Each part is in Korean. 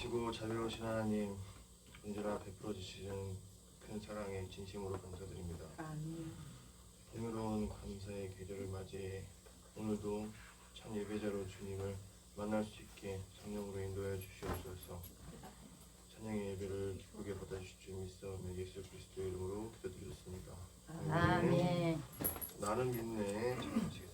크시고 자비로우신 하나님, 언제나 베풀어 주시는 큰 사랑에 진심으로 감사드립니다. 아멘. 흥미로운 감사의 계절을 맞이해 오늘도 참 예배자로 주님을 만날 수 있게 성령으로 인도하여 주시옵소서. 찬양의 예배를 기쁘게 받아주실 줄 믿사오며 예수 그리스도의 이름으로 기도드렸습니다. 아멘. 나는 믿네. 찬양하시겠습니다.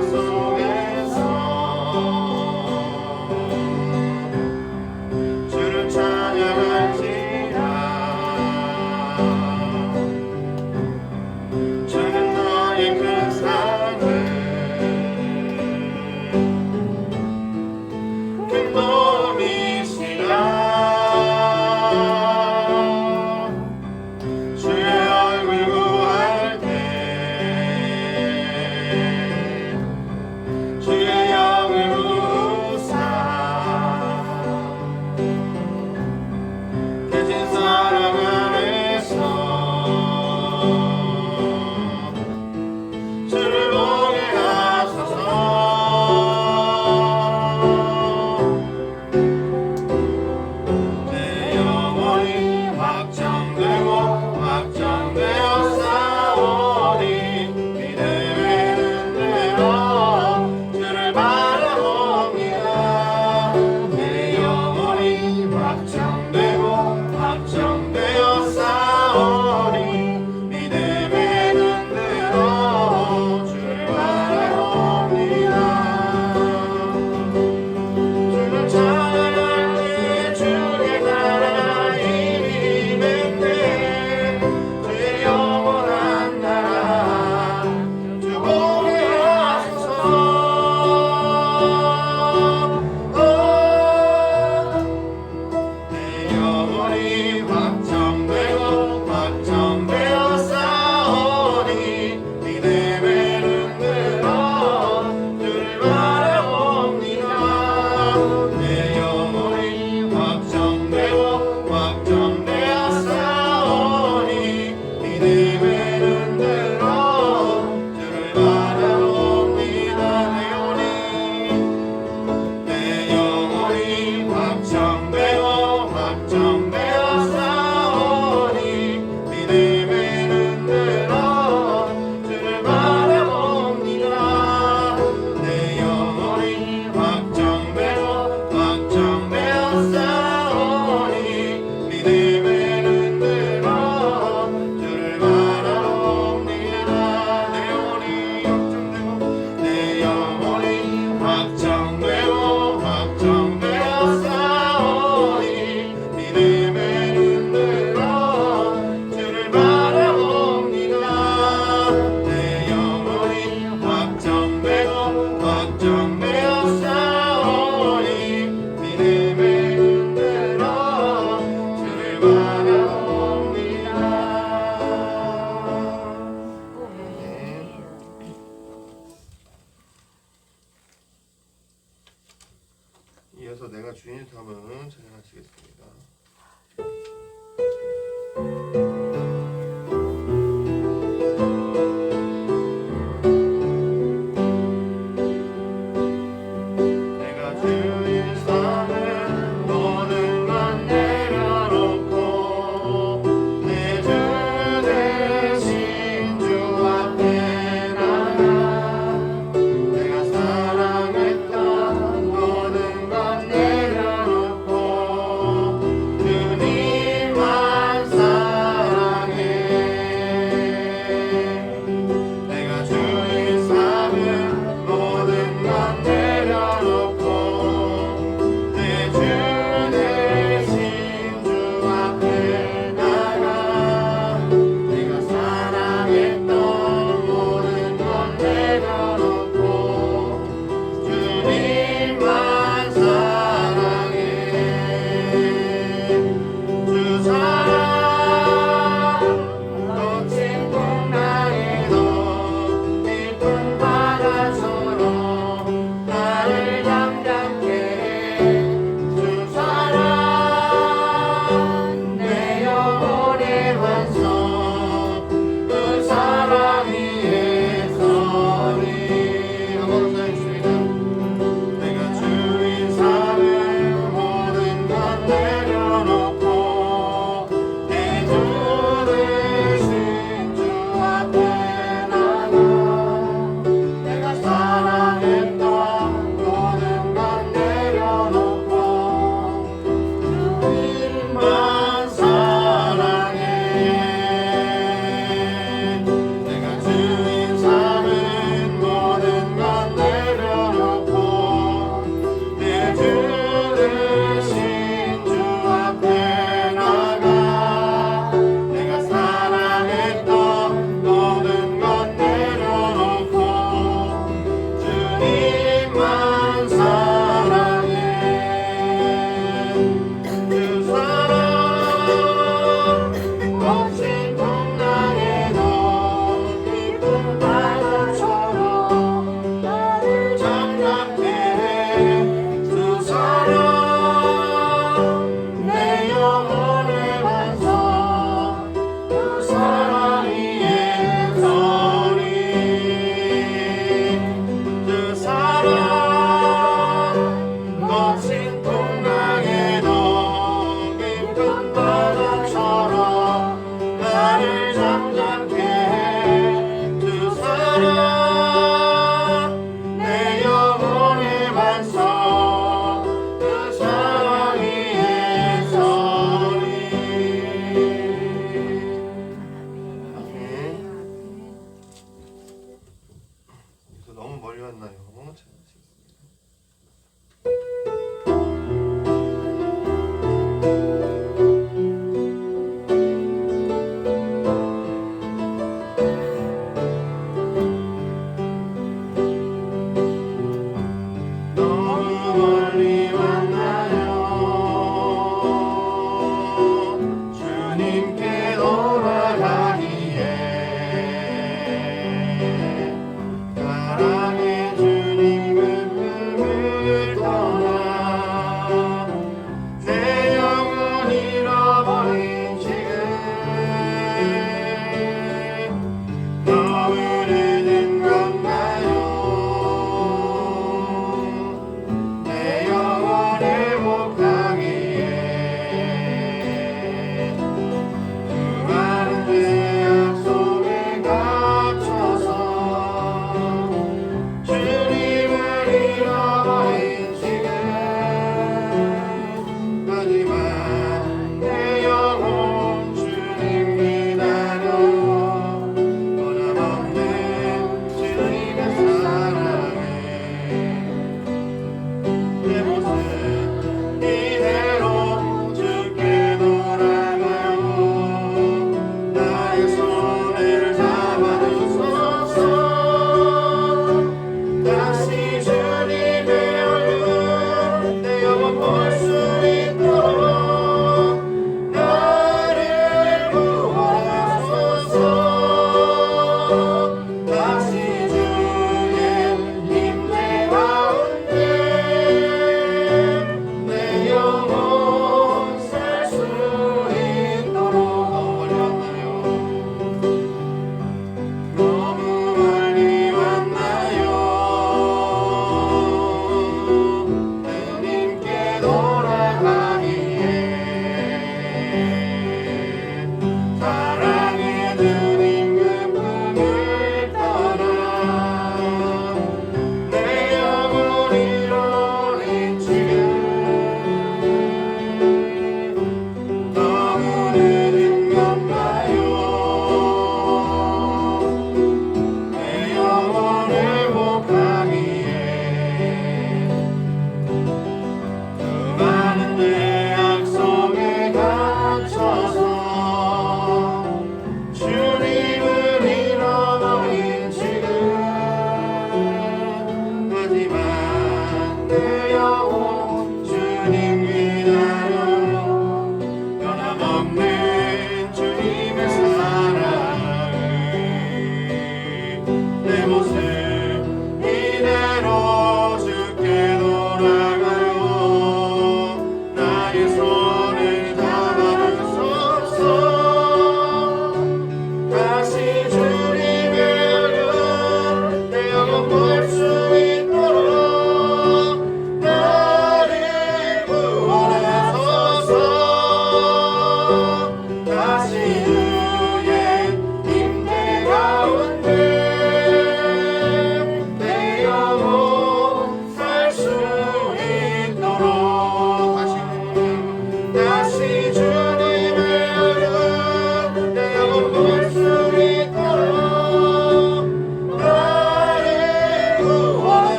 속에서 주를 찬양할지라. 주는 너의 큰 사랑을 큰 도움이시라. 주의 얼굴 구할 때 주의 영을 부으사 깨진 사랑 안에서 주를 보게 하소서. 내 영혼이 확정되고 확정되어 싸우니 믿음의 흔들어 주를 바라봅니다. 내 영혼이 확정되고 확정되어 싸우니 믿음의 흔들어 주를 바라봅니다. 주를 찬양할 때 주의 나라 이름에 주의 영원한 나라 주 보게 하소서. 내 영혼이 확정되고 확정되어 싸우니 믿음의 흔들어 주를 바라봅니다. 내 영혼이 확정되고 확정되어 싸우니 믿음의 흔들어 주를 바라봅니다. 내 영혼이 확정되고 확정되어 싸우니 믿음의 흔들어 주를 바라봅니다. 내 영혼이 확정되고 확정되어 싸우니 믿음의 흔들어 주를 바라봅니다. 내 영혼이 확정되고 확정되어 싸우니 믿음의 흔들어 주를 바라봅니다. 내 영혼이 확정되고 확정되어 싸우니 믿음의 흔들어 주를 바라봅니다. 이어서 내가 주인의 탐은 찬양하시겠습니다. 내가 주인 삼은 모든 건 내려놓고 내 주 대신 주 앞에 나가 내가 사랑했던 모든 건 내려놓고 하나님만 사랑해 그 사랑 거친 풍랑에도 깊은 바다처럼 나를 잠잠케 해그 사랑 내 영혼의 반석 그 사랑이 예선이 그 사랑 거친 풍랑에도 깊은 바다처럼 나를 잠잠케 해그 사랑 내 영혼의 반석 그 사랑이 예선이 아멘. 그래서 너무 멀리 왔나요? 너무 잘하시겠습니다. 너무 멀리 왔나요? 주님께 돌아가기에 사랑의 주님 그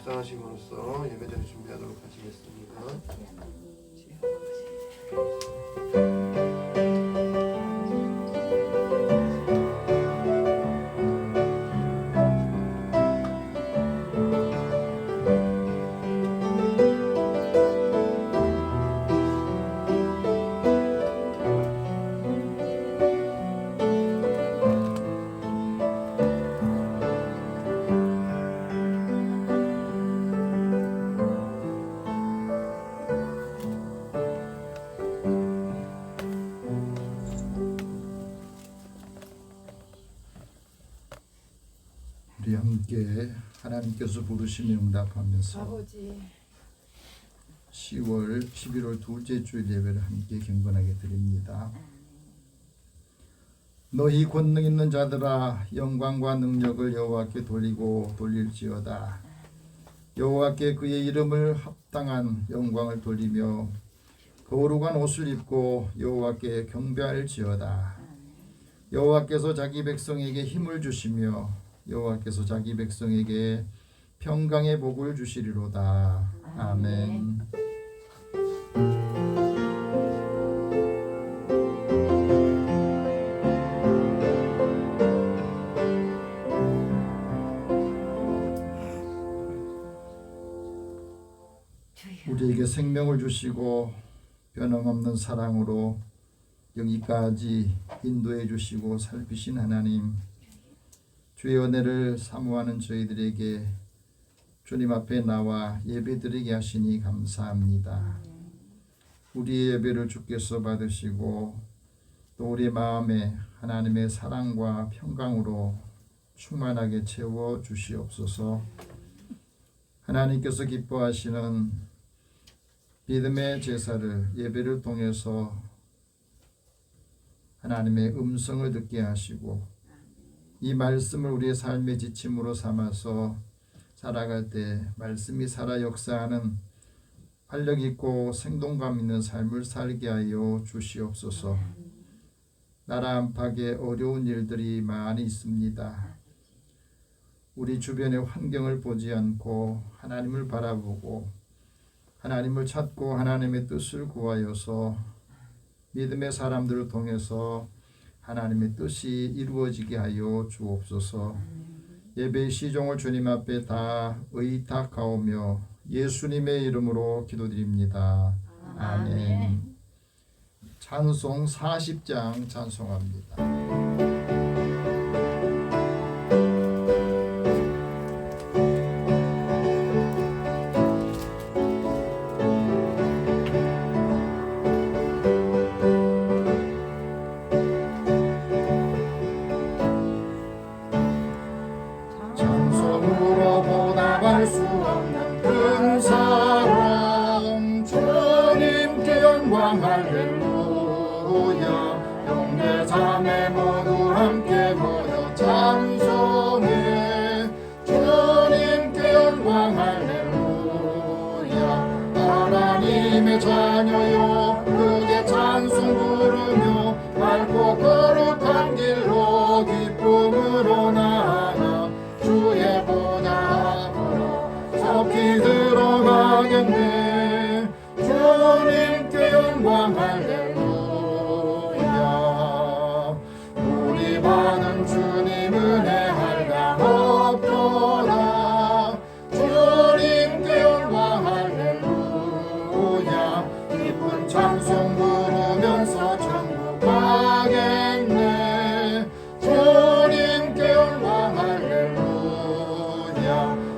묵상하심으로써 예배자를 준비하도록 하시겠습니다. 우리 함께 하나님께서 부르심에 응답하면서 아버지 10월 11월 둘째 주일 예배를 함께 경건하게 드립니다. 너희 권능 있는 자들아 영광과 능력을 여호와께 돌리고 돌릴지어다. 여호와께 그의 이름을 합당한 영광을 돌리며 거룩한 옷을 입고 여호와께 경배할지어다. 여호와께서 자기 백성에게 힘을 주시며 여호와께서 자기 백성에게 평강의 복을 주시리로다. 아멘. 우리에게 생명을 주시고 변함없는 사랑으로 여기까지 인도해 주시고 살피신 하나님, 주의 은혜를 사모하는 저희들에게 주님 앞에 나와 예배드리게 하시니 감사합니다. 우리의 예배를 주께서 받으시고 또 우리 마음에 하나님의 사랑과 평강으로 충만하게 채워 주시옵소서. 하나님께서 기뻐하시는 믿음의 제사를 예배를 통해서 하나님의 음성을 듣게 하시고 이 말씀을 우리의 삶의 지침으로 삼아서 살아갈 때 말씀이 살아 역사하는 활력 있고 생동감 있는 삶을 살게 하여 주시옵소서. 나라 안팎에 어려운 일들이 많이 있습니다. 우리 주변의 환경을 보지 않고 하나님을 바라보고 하나님을 찾고 하나님의 뜻을 구하여서 믿음의 사람들을 통해서 하나님의 뜻이 이루어지게 하여 주옵소서. 예배의 시종을 주님 앞에 다 의탁하오며 예수님의 이름으로 기도드립니다. 아멘. 찬송 40장 찬송합니다. 찬송으로 보답할 수 없는 큰 사랑, 주님께 영광 할렐루야. 형제 자매 모두 함께 모여 찬송해. 주님께 영광 할렐루야. 하나님의 자녀요 크게 찬송 부르며 밝고 거룩한 길로 기쁨으로 나아가 주의 보좌 앞으로 속히 들어가겠네. 주님께 영광 할렐루야. 우리 반은 주님 은혜 한량 없도다. 주님께 영광 할렐루야. 기쁜 찬송 부르면서 천국 가겠네. 주님께 영광 할렐루야.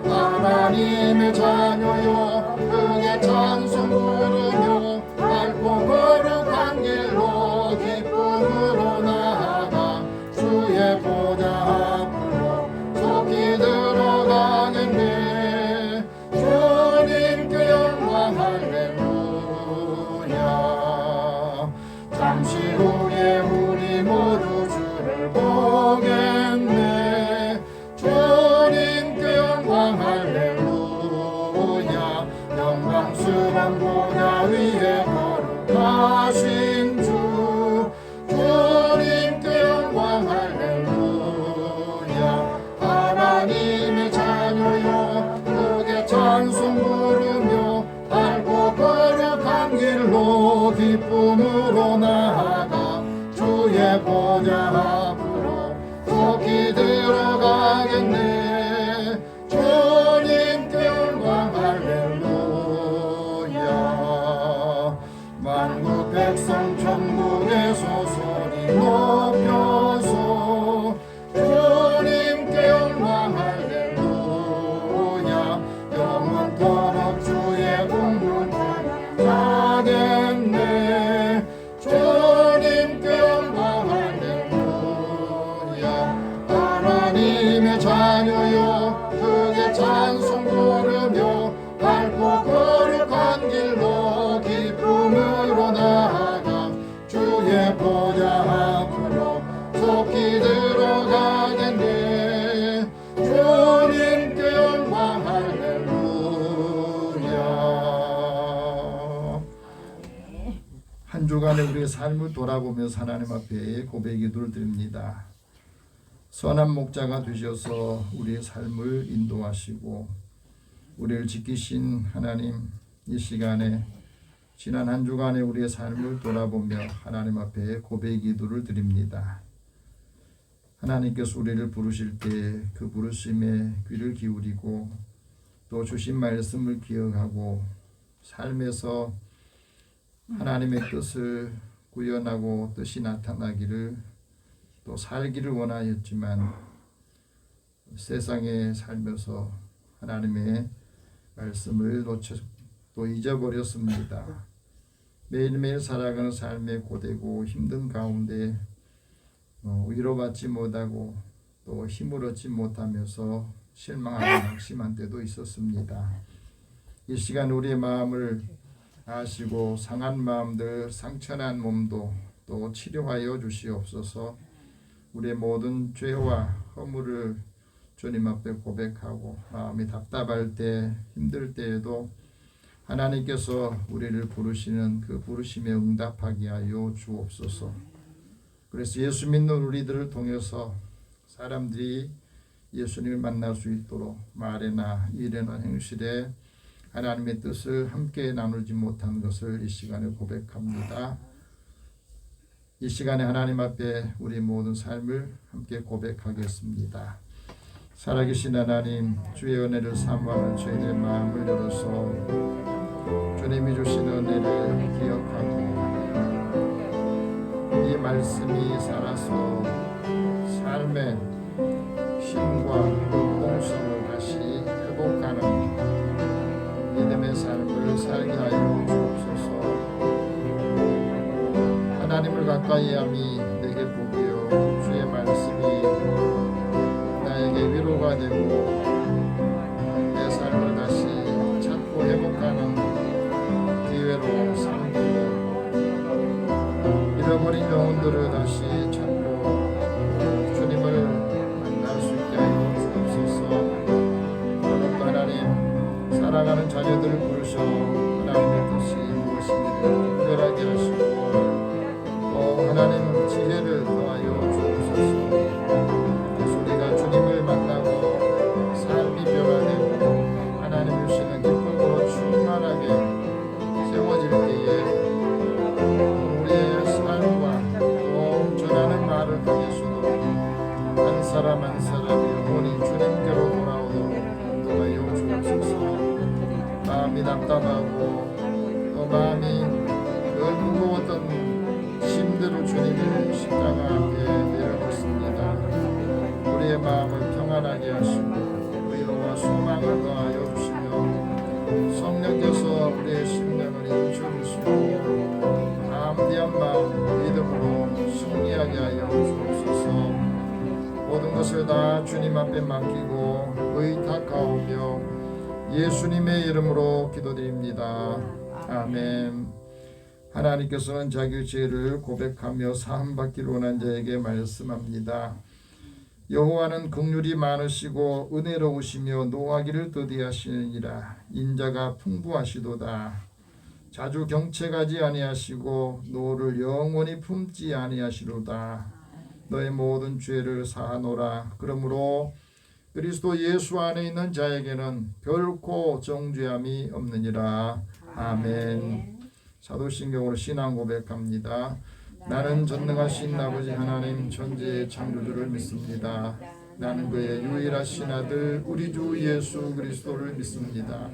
하나님의 자녀요 크게 찬송 부르며 밝고 거룩한 길로 기쁨으로 나아가 주의 보좌 앞으로 속히 들어가겠네. 주님께 영광 할렐루야. 잠시 후에 우리 모두 주를 보겠네. 주님께 영광 할렐루야. 영광스러운 보좌 위에 거룩하신 주, 주님께 영광 할렐루야. 하나님의 자녀요 크게 찬송 부르며 밝고 거룩한 길로 기쁨으로 나아가 주의 보좌 앞으로 속히 들어가겠네. 주님께 영광 할렐루야. 만국 백성 천국에서 소리 높여서 주님께 영광 할렐루야. 영원토록 주의 공문 하겠네. 주님께 영광 할렐루야. 하나님의 자녀여 크게 찬송 부르며 밝고 거룩한 길로 기쁨으로 나아가 주의 보좌 앞으로 속히 들어가겠네. 주님께 영광 할렐루야. 한 주간의 우리의 삶을 돌아보면서 하나님 앞에 고백 기도를 드립니다. 선한 목자가 되셔서 우리의 삶을 인도하시고 우리를 지키신 하나님, 이 시간에 지난 한 주간의 우리의 삶을 돌아보며 하나님 앞에 고백 기도를 드립니다. 하나님께서 우리를 부르실 때 그 부르심에 귀를 기울이고 또 주신 말씀을 기억하고 삶에서 하나님의 뜻을 구현하고 뜻이 나타나기를 또 살기를 원하였지만 세상에 살면서 하나님의 말씀을 또 잊어버렸습니다. 매일매일 살아가는 삶의 고되고 힘든 가운데 위로받지 못하고 또 힘을 얻지 못하면서 실망하고 낙심한 때도 있었습니다. 이 시간 우리의 마음을 아시고 상한 마음들, 상처난 몸도 또 치료하여 주시옵소서. 우리의 모든 죄와 허물을 주님 앞에 고백하고 마음이 답답할 때, 힘들 때에도 하나님께서 우리를 부르시는 그 부르심에 응답하게 하여 주옵소서. 그래서 예수 믿는 우리들을 통해서 사람들이 예수님을 만날 수 있도록 말에나 일에나 행실에 하나님의 뜻을 함께 나누지 못한 것을 이 시간에 고백합니다. 이 시간에 하나님 앞에 우리 모든 삶을 함께 고백하겠습니다. 살아계신 하나님, 주의 은혜를 사모하는 저희들의 마음을 열어서 주님이 주신 은혜를 기억하고 이 말씀이 살아서 삶의 힘과 공성을 다시 회복하는 믿음의 삶을 살게 하여 주옵소서. 하나님을 가까이 함이 내게 복이요 주의 말씀이 나에게 위로가 되고 내 삶을 다시 찾고 회복하는 기회로 삼고 잃어버린 영혼들을 다시 찾고 주님을 만날 수 있게 하여 주옵소서. 오늘도 하나님 사랑하는 자녀들을 부르셔 하나님의 뜻이 무엇인지를 특별하게 하시고 또 하나님 지혜를 더하여 주옵소서. 그래서 우리가 주님을 만나고 삶이 변화되고 하나님 주시는 기쁨으로 충만하게 세워질 때에 우리의 삶과 또 전하는 말을 통해서도 한 사람 한 사람이 영원히 주님께로 돌아오도록 인도하여 주옵소서. 마음이 답답하고 또 마음이 늘 무거웠던 힘대로 주님의 십자가 앞에 내려놓습니다. 우리의 마음을 평안하게 하시고 위로와 소망을 더하여 주시며 성령께서 우리의 심령을 인쳐주시고 담대한 마음 믿음으로 승리하게 하여 주옵소서. 모든 것을 다 주님 앞에 맡기고 의탁하오며 예수님의 이름으로 기도드립니다. 아멘. 하나님께서는 자기 죄를 고백하며 사함받기를 원한 자에게 말씀합니다. 여호와는 긍휼이 많으시고 은혜로우시며 노하기를 더디하시느니라. 인자가 풍부하시도다. 자주 경책하지 아니하시고 노를 영원히 품지 아니하시로다. 너의 모든 죄를 사하노라. 그러므로 그리스도 예수 안에 있는 자에게는 결코 정죄함이 없느니라. 아멘. 사도신경으로 신앙 고백합니다. 나는 전능하신 아버지 하나님 천지의 창조주를 믿습니다. 나는 그의 유일하신 아들 우리 주 예수 그리스도를 믿습니다.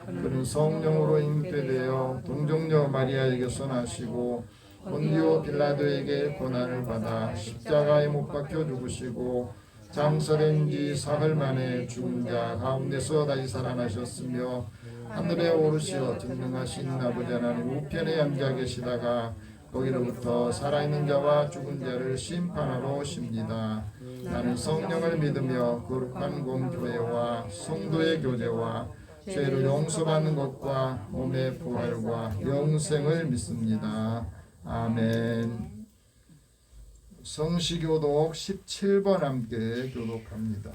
그는 성령으로 잉태되어 동정녀 마리아에게서 나시고 본디오 빌라도에게 고난을 받아 십자가에 못 박혀 죽으시고 장사된 지 사흘 만에 죽은 자 가운데서 다시 살아나셨으며 하늘에 오르시어 전능하신 아버지 하나님 우편에 앉아 계시다가 거기로부터 살아있는 자와 죽은 자를 심판하러 오십니다. 나는 성령을 믿으며 거룩한 공교회와 성도의 교제와 죄를 용서받는 것과 몸의 부활과 영생을 믿습니다. 아멘. 성시교독 17번 함께 교독합니다.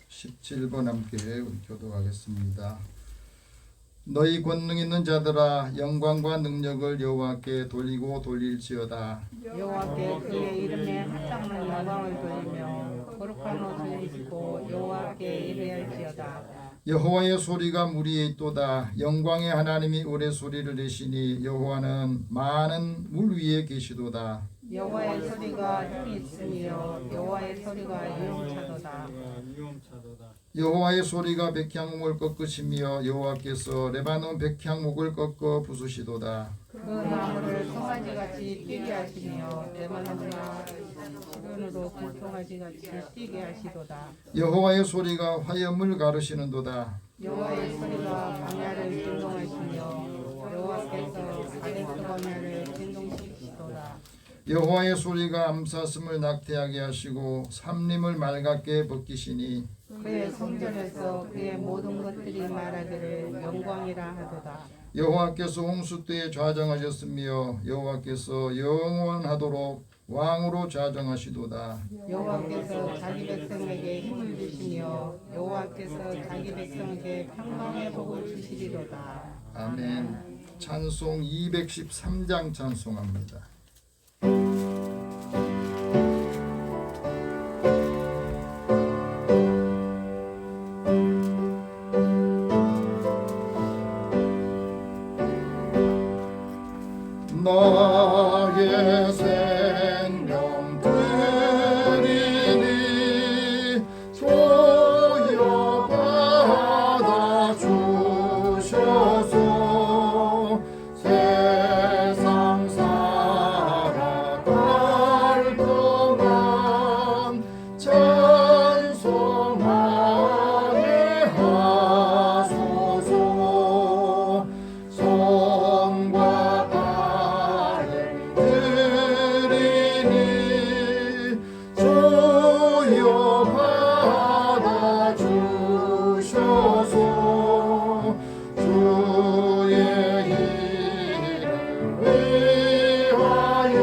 (17번) 함께 교독하겠습니다. 너희 권능 있는 자들아 영광과 능력을 여호와께 돌리고 돌릴지어다. 여호와께 그의 이름에 합당한 영광을 돌리며 거룩한 옷을 입고 여호와께 이르할지어다. 여호와의 소리가 무리에 있도다. 영광의 하나님이 오래 소리를 내시니 여호와는 많은 물 위에 계시도다. 여호와의 소리가 힘이 있으며 여호와의 소리가 유용차도다. 여호와의 소리가 백향목을 꺾으시며 여호와께서 레바논 백향목을 꺾어 부수시도다. 그 나무를 송아지같이 뛰게 하시며 레바논과 시돈으로 금송아지같이 뛰게 하시도다. 여호와의 소리가 화염을 가르시는도다. 여호와의 소리가 광야를 진동하시며 여호와께서 가데스 광야를 진동시키시도다. 여호와의 소리가 암사슴을 낙태하게 하시고 삼림을 맑게 벗기시니 그의 성전에서 그의 모든 것들이 말하기를 영광이라 하도다. 여호와께서 홍수 때에 좌정하셨으며 여호와께서 영원하도록 왕으로 좌정하시도다. 여호와께서 자기 백성에게 힘을 주시며 여호와께서 자기 백성에게 평강의 복을 주시리로다. 아멘. 찬송 213장 찬송합니다. 나의 생명 드리니 소여받아 주셔서 세상 살아갈 동안 찬송하게 하소서. 성과 드리니 주여 받아 주셔서 주의 이름 위하여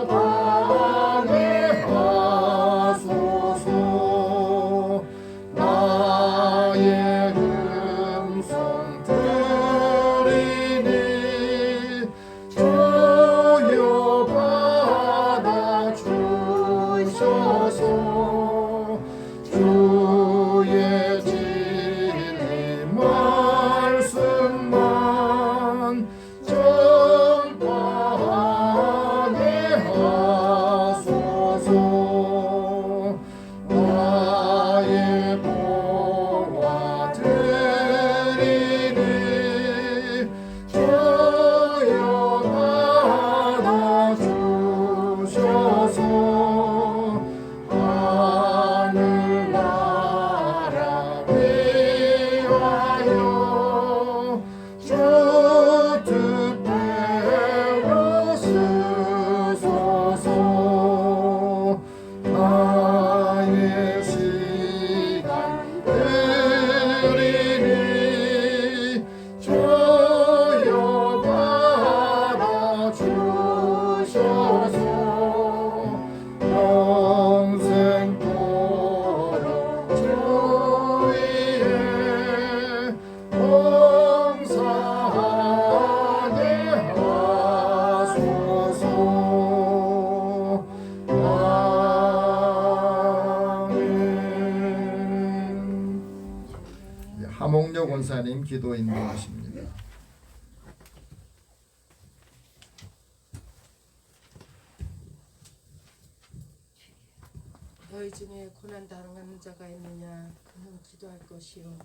인쳐가게 하소서. 나의 음성 드리니 주여 받아 주셔서 주의 진리 말씀만 전파하게 하소서. 나의 보화 드리니 주여 받아 주셔서 하늘나라 위하여 주 뜻대로 쓰소서. 나의 시간 드리니 주여 받아 주소서. 권사님 기도 인도하십니다. 너희 중에 고난 당하는 자가 있느냐 그는 기도할 것이요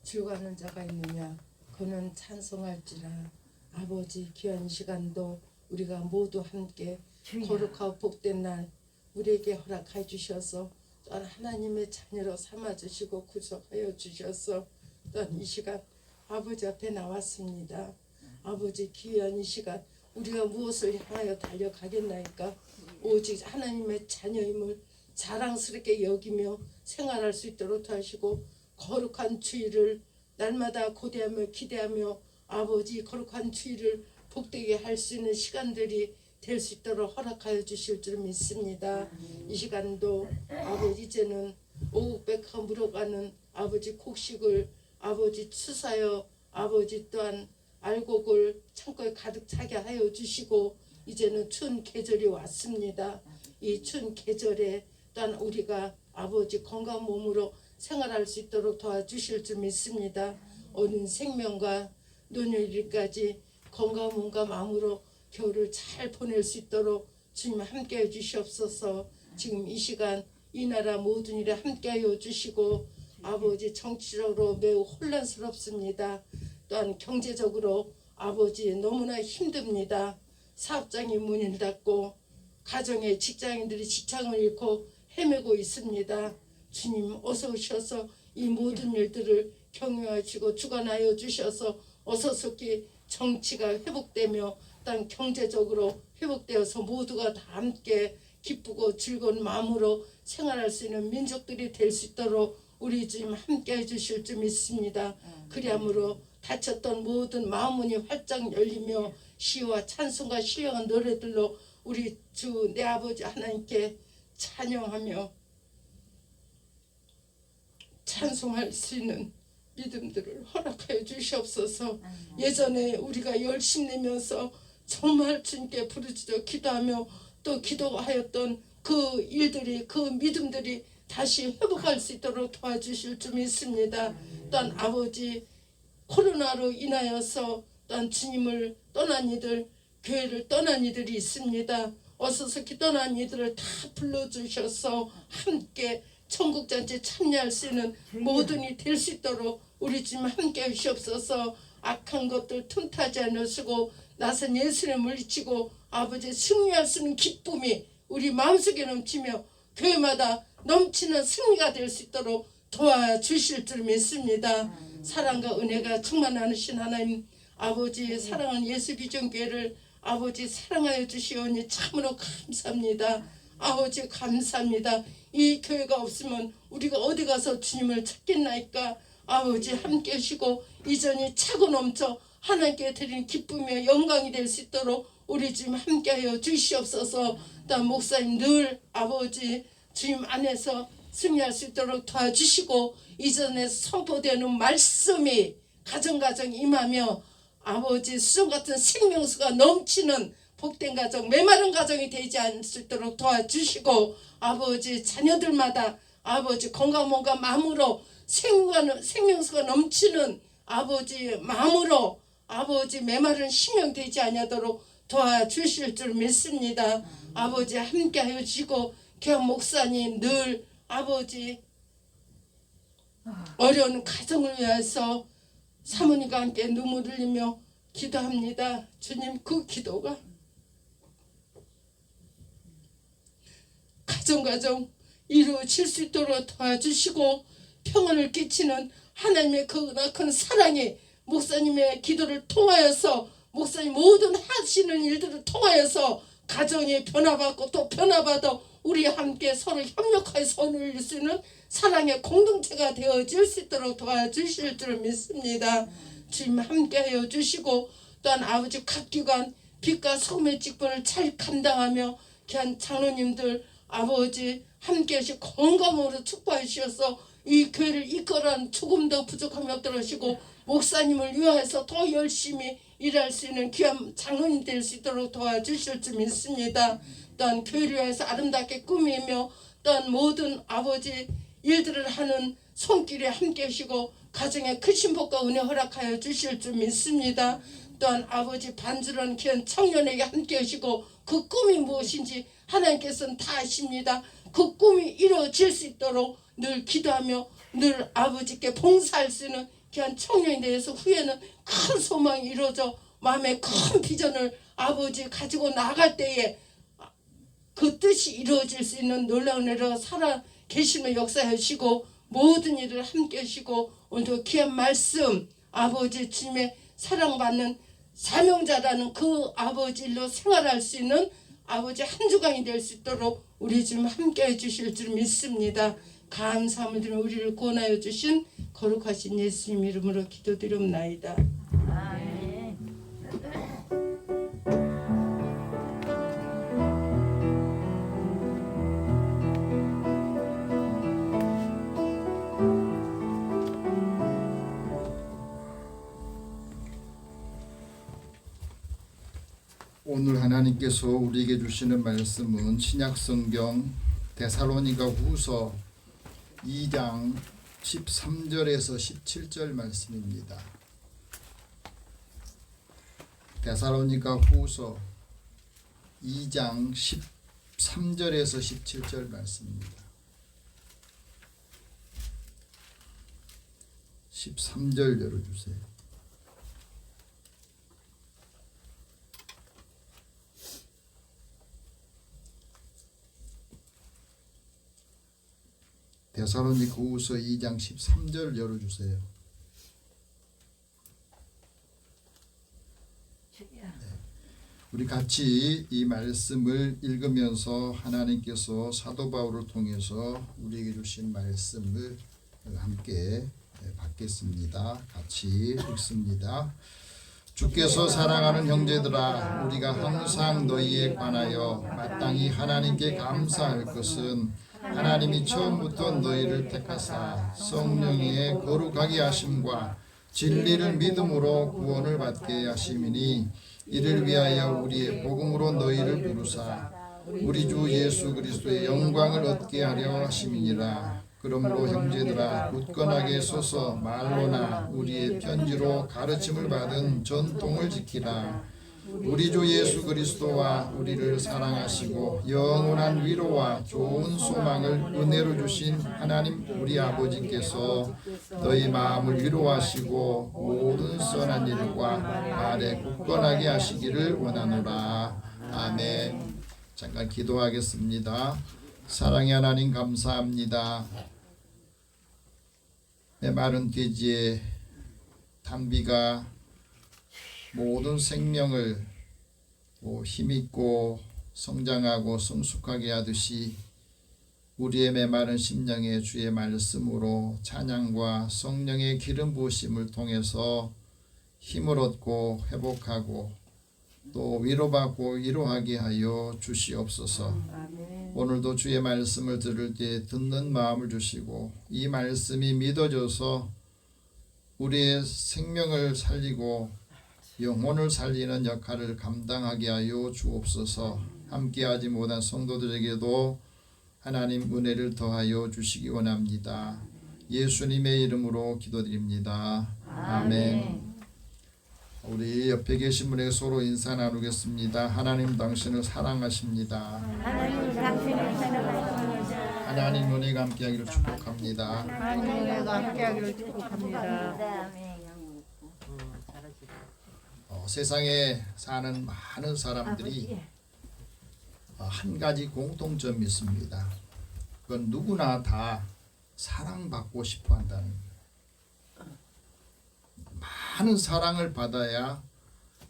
즐거워하는 자가 있느냐 그는 찬송할지라. 아버지 귀한 시간도 우리가 모두 함께 거룩하고 복된 날 우리에게 허락해 주셔서 또한 하나님의 자녀로 삼아 주시고 구속하여 주셔서 또한 이 시간 아버지 앞에 나왔습니다. 아버지 귀한 이 시간 우리가 무엇을 향하여 달려가겠나이까. 오직 하나님의 자녀임을 자랑스럽게 여기며 생활할 수 있도록 도와주시고 거룩한 주일을 날마다 고대하며 기대하며 아버지 거룩한 주일을 복되게 할 수 있는 시간들이 될 수 있도록 허락하여 주실 줄 믿습니다. 이 시간도 아버지 이제는 오국백화 물어가는 아버지 곡식을 아버지 추사여 아버지 또한 알곡을 창고에 가득 차게 하여 주시고 이제는 추운 계절이 왔습니다. 이 추운 계절에 또한 우리가 아버지 건강한 몸으로 생활할 수 있도록 도와주실 줄 믿습니다. 어린 생명과 노년일까지 건강한 몸과 마음으로 겨울을 잘 보낼 수 있도록 주님 함께해 주시옵소서. 지금 이 시간 이 나라 모든 일에 함께하여 주시고 아버지 정치적으로 매우 혼란스럽습니다. 또한 경제적으로 아버지 너무나 힘듭니다. 사업장이 문을 닫고 가정의 직장인들이 직장을 잃고 헤매고 있습니다. 주님 어서 오셔서 이 모든 일들을 경유하시고 주관하여 주셔서 어서 속히 정치가 회복되며 또한 경제적으로 회복되어서 모두가 다 함께 기쁘고 즐거운 마음으로 생활할 수 있는 민족들이 될 수 있도록 우리 주님 함께 해주실 줄 믿습니다. 그리함으로 닫혔던 모든 마음문이 활짝 열리며 시와 찬송과 신령한 노래들로 우리 주 내 아버지 하나님께 찬양하며 찬송할 수 있는 믿음들을 허락하여 주시옵소서. 예전에 우리가 열심 내면서 정말 주님께 부르짖어 기도하며 또 기도하였던 그 일들이 그 믿음들이 다시 회복할 수 있도록 도와주실 줄 믿습니다. 또한 아버지 코로나로 인하여서 또한 주님을 떠난 이들 교회를 떠난 이들이 있습니다. 어서서히 떠난 이들을 다 불러주셔서 함께 천국잔치에 참여할 수 있는 모든 이 될 수 있도록 우리 주님 함께 하시옵소서. 악한 것들 틈타지 않으시고 나선 예수를 물리치고 아버지 승리할 수 있는 기쁨이 우리 마음속에 넘치며 교회마다 넘치는 승리가 될 수 있도록 도와주실 줄 믿습니다. 사랑과 은혜가 충만하신 하나님 아버지 사랑하는 예수비전교회를 아버지 사랑하여 주시오니 참으로 감사합니다. 아버지 감사합니다. 이 교회가 없으면 우리가 어디 가서 주님을 찾겠나이까. 아버지 함께 하시고 이전이 차고 넘쳐 하나님께 드리는 기쁨이며 영광이 될 수 있도록 우리 주님 함께하여 주시옵소서. 또 목사님 늘 아버지 주님 안에서 승리할 수 있도록 도와주시고 이전에 선포되는 말씀이 가정 임하며 아버지 수정 같은 생명수가 넘치는 복된 가정 메마른 가정이 되지 않을 수 있도록 도와주시고 아버지 자녀들마다 아버지 건강한 몸과 마음으로 생명수가 넘치는 아버지 마음으로 아버지 메마른 심령 되지 아니하도록 도와주실 줄 믿습니다. 아버지 함께하여 주시고 귀한 목사님 늘 아버지 어려운 가정을 위해서 사모님과 함께 눈물을 흘리며 기도합니다. 주님 그 기도가 가정 이루어질 수 있도록 도와주시고 평안을 끼치는 하나님의 그 큰 사랑이 목사님의 기도를 통하여서 목사님 모든 하시는 일들을 통하여서 가정이 변화받고 또 변화받아 우리 함께 서로 협력해서 올릴 수 있는 사랑의 공동체가 되어질 수 있도록 도와주실 줄 믿습니다. 주님 함께하여 주시고 또한 아버지 각 기관 빛과 소금의 직분을 잘 감당하며 귀한 장로님들 아버지 함께 하시고 건강으로 축복해 주셔서 이 교회를 이끌어가는 조금 더 부족함이 없도록 하시고 목사님을 위하여서 더 열심히 일할 수 있는 귀한 장로님 될 수 있도록 도와주실 줄 믿습니다. 또한 교회를 위해서 아름답게 꾸미며 또한 모든 아버지 일들을 하는 손길에 함께 하시고 가정에 크신 복과 은혜 허락하여 주실 줄 믿습니다. 또한 아버지 반주런 귀한 청년에게 함께 하시고 그 꿈이 무엇인지 하나님께서는 다 아십니다. 그 꿈이 이루어질 수 있도록 늘 기도하며 늘 아버지께 봉사할 수 있는 귀한 청년에 대해서 후에는 큰 소망이 이루어져 마음에 큰 비전을 아버지 가지고 나갈 때에 그 뜻이 이루어질 수 있는 놀라운 은혜로 살아 계시는 역사하시고 모든 일을 함께 하시고 오늘도 귀한 말씀 아버지 주님의 사랑받는 사명자라는 그 아버지 일로 생활할 수 있는 아버지 한 주간이 될 수 있도록 우리 주님 함께 해주실 줄 믿습니다. 감사함을 드리며 우리를 구원하여 주신 거룩하신 예수님 이름으로 기도드리옵나이다. 오늘 하나님께서 우리에게 주시는 말씀은 신약성경 데살로니가 후서 2장 13절에서 17절 말씀입니다. 데살로니가 후서 2장 13절에서 17절 말씀입니다. 13절 열어주세요. 데살로니가 후서 2장 13절 열어주세요. 우리 같이 이 말씀을 읽으면서 하나님께서 사도 바울을 통해서 우리에게 주신 말씀을 함께 받겠습니다. 같이 읽습니다. 주께서 사랑하는 형제들아, 우리가 항상 너희에 관하여 마땅히 하나님께 감사할 것은 하나님이 처음부터 너희를 택하사 성령의 거룩하게 하심과 진리를 믿음으로 구원을 받게 하심이니 이를 위하여 우리의 복음으로 너희를 부르사 우리 주 예수 그리스도의 영광을 얻게 하려 하심이니라. 그러므로 형제들아, 굳건하게 서서 말로나 우리의 편지로 가르침을 받은 전통을 지키라. 우리 주 예수 그리스도와 우리를 사랑하시고 영원한 위로와 좋은 소망을 은혜로 주신 하나님 우리 아버지께서 너희 마음을 위로하시고 모든 선한 일과 말에 굳건하게 하시기를 원하노라. 아멘. 잠깐 기도하겠습니다. 사랑의 하나님 감사합니다. 내 마른 돼지의 단비가 모든 생명을 힘있고 성장하고 성숙하게 하듯이 우리의 메마른 심령에 주의 말씀으로 찬양과 성령의 기름 부으심을 통해서 힘을 얻고 회복하고 또 위로받고 위로하게 하여 주시옵소서. 오늘도 주의 말씀을 들을 때 듣는 마음을 주시고 이 말씀이 믿어져서 우리의 생명을 살리고 영혼을 살리는 역할을 감당하게 하여 주옵소서. 함께하지 못한 성도들에게도 하나님 은혜를 더하여 주시기 원합니다. 예수님의 이름으로 기도드립니다. 아멘. 우리 옆에 계신 분에게 서로 인사 나누겠습니다. 하나님 당신을 사랑하십니다. 하나님 당신을 사랑하십니다. 하나님 은혜가 함께하기를 축복합니다. 하나님 은혜가 함께하기를 축복합니다. 세상에 사는 많은 사람들이 한 가지 공통점이 있습니다. 그건 누구나 다 사랑받고 싶어 한다는 거예요. 많은 사랑을 받아야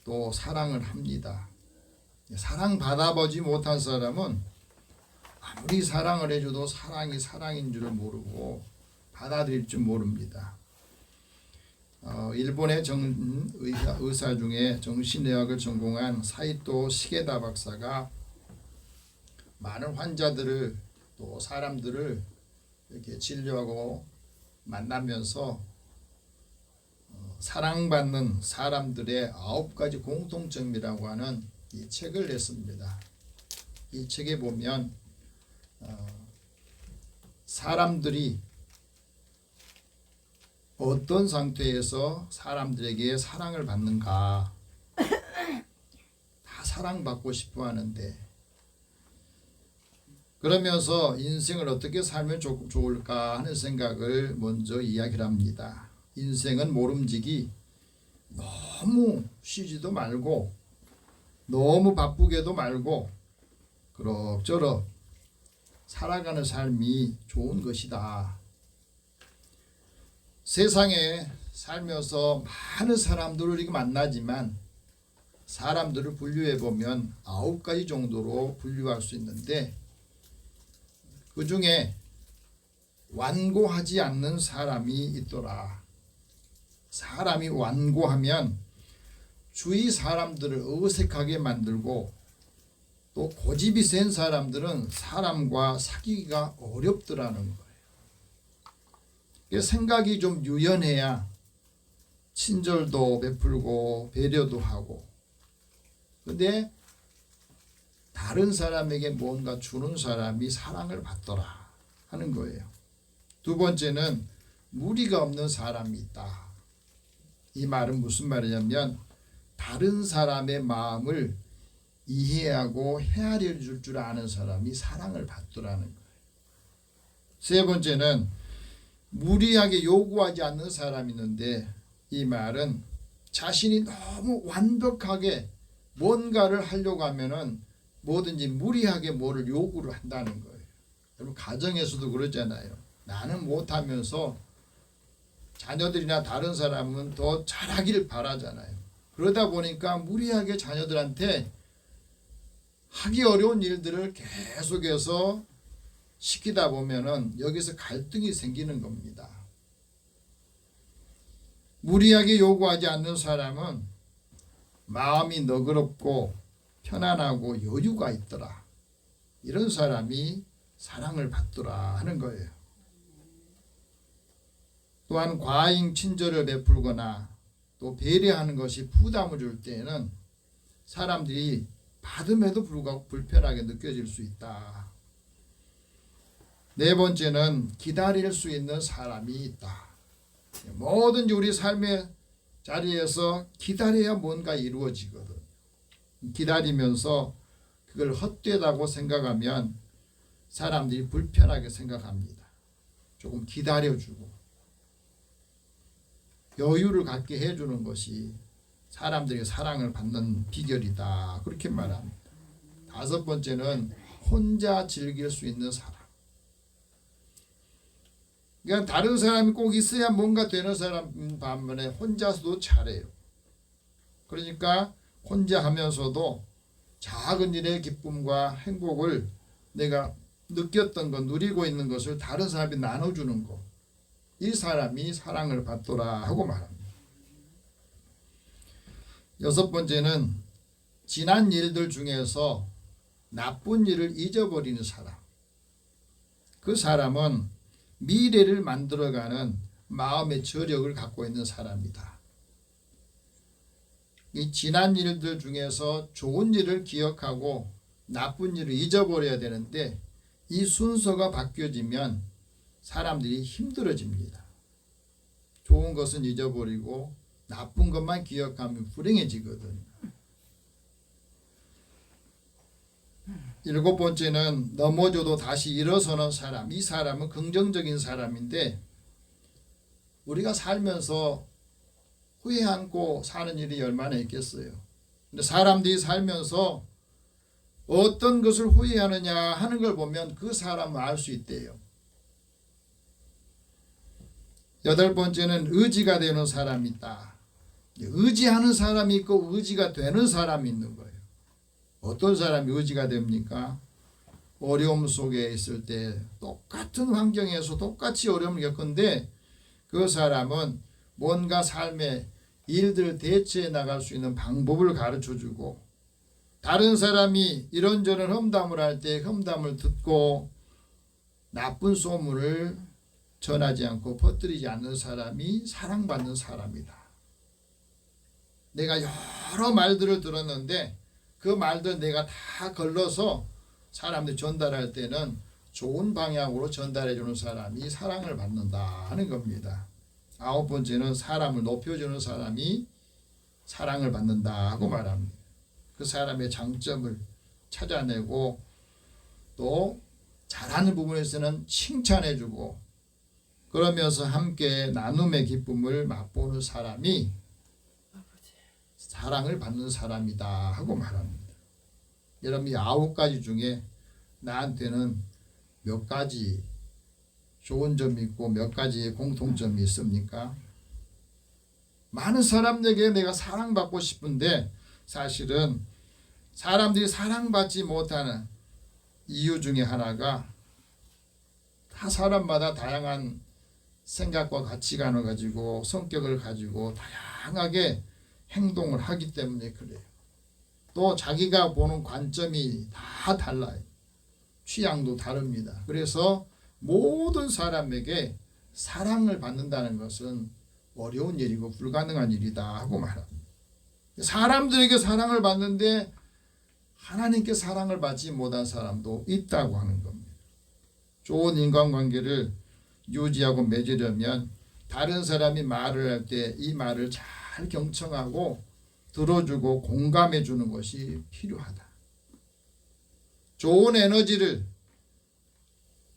또 사랑을 합니다. 사랑받아보지 못한 사람은 아무리 사랑을 해줘도 사랑이 사랑인 줄을 모르고 받아들일 줄 모릅니다. 일본의 의사 중에 정신의학을 전공한 사이토 시게다 박사가 많은 환자들을 또 사람들을 이렇게 진료하고 만나면서 사랑받는 사람들의 9가지 공통점이라고 하는 이 책을 냈습니다. 이 책에 보면 사람들이 어떤 상태에서 사람들에게 사랑을 받는가? 다 사랑받고 싶어 하는데, 그러면서 인생을 어떻게 살면 좋을까 하는 생각을 먼저 이야기를 합니다. 인생은 모름지기 너무 쉬지도 말고 너무 바쁘게도 말고 그럭저럭 살아가는 삶이 좋은 것이다. 세상에 살면서 많은 사람들을 이렇게 만나지만 사람들을 분류해 보면 9가지 정도로 분류할 수 있는데, 그 중에 완고하지 않는 사람이 있더라. 사람이 완고하면 주위 사람들을 어색하게 만들고, 또 고집이 센 사람들은 사람과 사귀기가 어렵더라는 거예요. 생각이 좀 유연해야 친절도 베풀고 배려도 하고, 근데 다른 사람에게 뭔가 주는 사람이 사랑을 받더라 하는 거예요. 두 번째는 무리가 없는 사람이 있다. 이 말은 무슨 말이냐면 다른 사람의 마음을 이해하고 헤아려 줄 아는 사람이 사랑을 받더라는 거예요. 세 번째는 무리하게 요구하지 않는 사람이 있는데, 이 말은 자신이 너무 완벽하게 뭔가를 하려고 하면은 뭐든지 무리하게 뭐를 요구를 한다는 거예요. 여러분 가정에서도 그러잖아요. 나는 못하면서 자녀들이나 다른 사람은 더 잘하기를 바라잖아요. 그러다 보니까 무리하게 자녀들한테 하기 어려운 일들을 계속해서 시키다 보면은 여기서 갈등이 생기는 겁니다. 무리하게 요구하지 않는 사람은 마음이 너그럽고 편안하고 여유가 있더라. 이런 사람이 사랑을 받더라 하는 거예요. 또한 과잉 친절을 베풀거나 또 배려하는 것이 부담을 줄 때에는 사람들이 받음에도 불구하고 불편하게 느껴질 수 있다. 네 번째는 기다릴 수 있는 사람이 있다. 뭐든지 우리 삶의 자리에서 기다려야 뭔가 이루어지거든. 기다리면서 그걸 헛되다고 생각하면 사람들이 불편하게 생각합니다. 조금 기다려주고 여유를 갖게 해주는 것이 사람들에게 사랑을 받는 비결이다. 그렇게 말합니다. 다섯 번째는 혼자 즐길 수 있는 사람. 그러니까 다른 사람이 꼭 있어야 뭔가 되는 사람 반면에 혼자서도 잘해요. 그러니까 혼자 하면서도 작은 일의 기쁨과 행복을 내가 느꼈던 것, 누리고 있는 것을 다른 사람이 나눠주는 것. 이 사람이 사랑을 받더라 하고 말합니다. 여섯 번째는 지난 일들 중에서 나쁜 일을 잊어버리는 사람. 그 사람은 미래를 만들어가는 마음의 저력을 갖고 있는 사람이다. 이 지난 일들 중에서 좋은 일을 기억하고 나쁜 일을 잊어버려야 되는데, 이 순서가 바뀌어지면 사람들이 힘들어집니다. 좋은 것은 잊어버리고 나쁜 것만 기억하면 불행해지거든요. 일곱 번째는 넘어져도 다시 일어서는 사람. 이 사람은 긍정적인 사람인데, 우리가 살면서 후회 않고 사는 일이 얼마나 있겠어요. 근데 사람들이 살면서 어떤 것을 후회하느냐 하는 걸 보면 그 사람은 알 수 있대요. 여덟 번째는 의지가 되는 사람이 있다. 의지하는 사람이 있고 의지가 되는 사람이 있는 거예요. 어떤 사람이 의지가 됩니까? 어려움 속에 있을 때 똑같은 환경에서 똑같이 어려움을 겪는데 그 사람은 뭔가 삶의 일들을 대처해 나갈 수 있는 방법을 가르쳐주고, 다른 사람이 이런저런 험담을 할 때 험담을 듣고 나쁜 소문을 전하지 않고 퍼뜨리지 않는 사람이 사랑받는 사람이다. 내가 여러 말들을 들었는데 그 말들 내가 다 걸러서 사람들이 전달할 때는 좋은 방향으로 전달해 주는 사람이 사랑을 받는다 하는 겁니다. 아홉 번째는 사람을 높여주는 사람이 사랑을 받는다 하고 말합니다. 그 사람의 장점을 찾아내고 또 잘하는 부분에서는 칭찬해주고 그러면서 함께 나눔의 기쁨을 맛보는 사람이 사랑을 받는 사람이다 하고 말합니다. 여러분 이 9가지 중에 나한테는 몇 가지 좋은 점이 있고 몇 가지 공통점이 있습니까? 많은 사람에게 내가 사랑받고 싶은데 사실은 사람들이 사랑받지 못하는 이유 중에 하나가 다 사람마다 다양한 생각과 가치관을 가지고 성격을 가지고 다양하게 행동을 하기 때문에 그래요. 또 자기가 보는 관점이 다 달라요. 취향도 다릅니다. 그래서 모든 사람에게 사랑을 받는다는 것은 어려운 일이고 불가능한 일이다 하고 말합니다. 사람들에게 사랑을 받는데 하나님께 사랑을 받지 못한 사람도 있다고 하는 겁니다. 좋은 인간관계를 유지하고 맺으려면 다른 사람이 말을 할 때 이 말을 잘 경청하고 들어주고 공감해 주는 것이 필요하다. 좋은 에너지를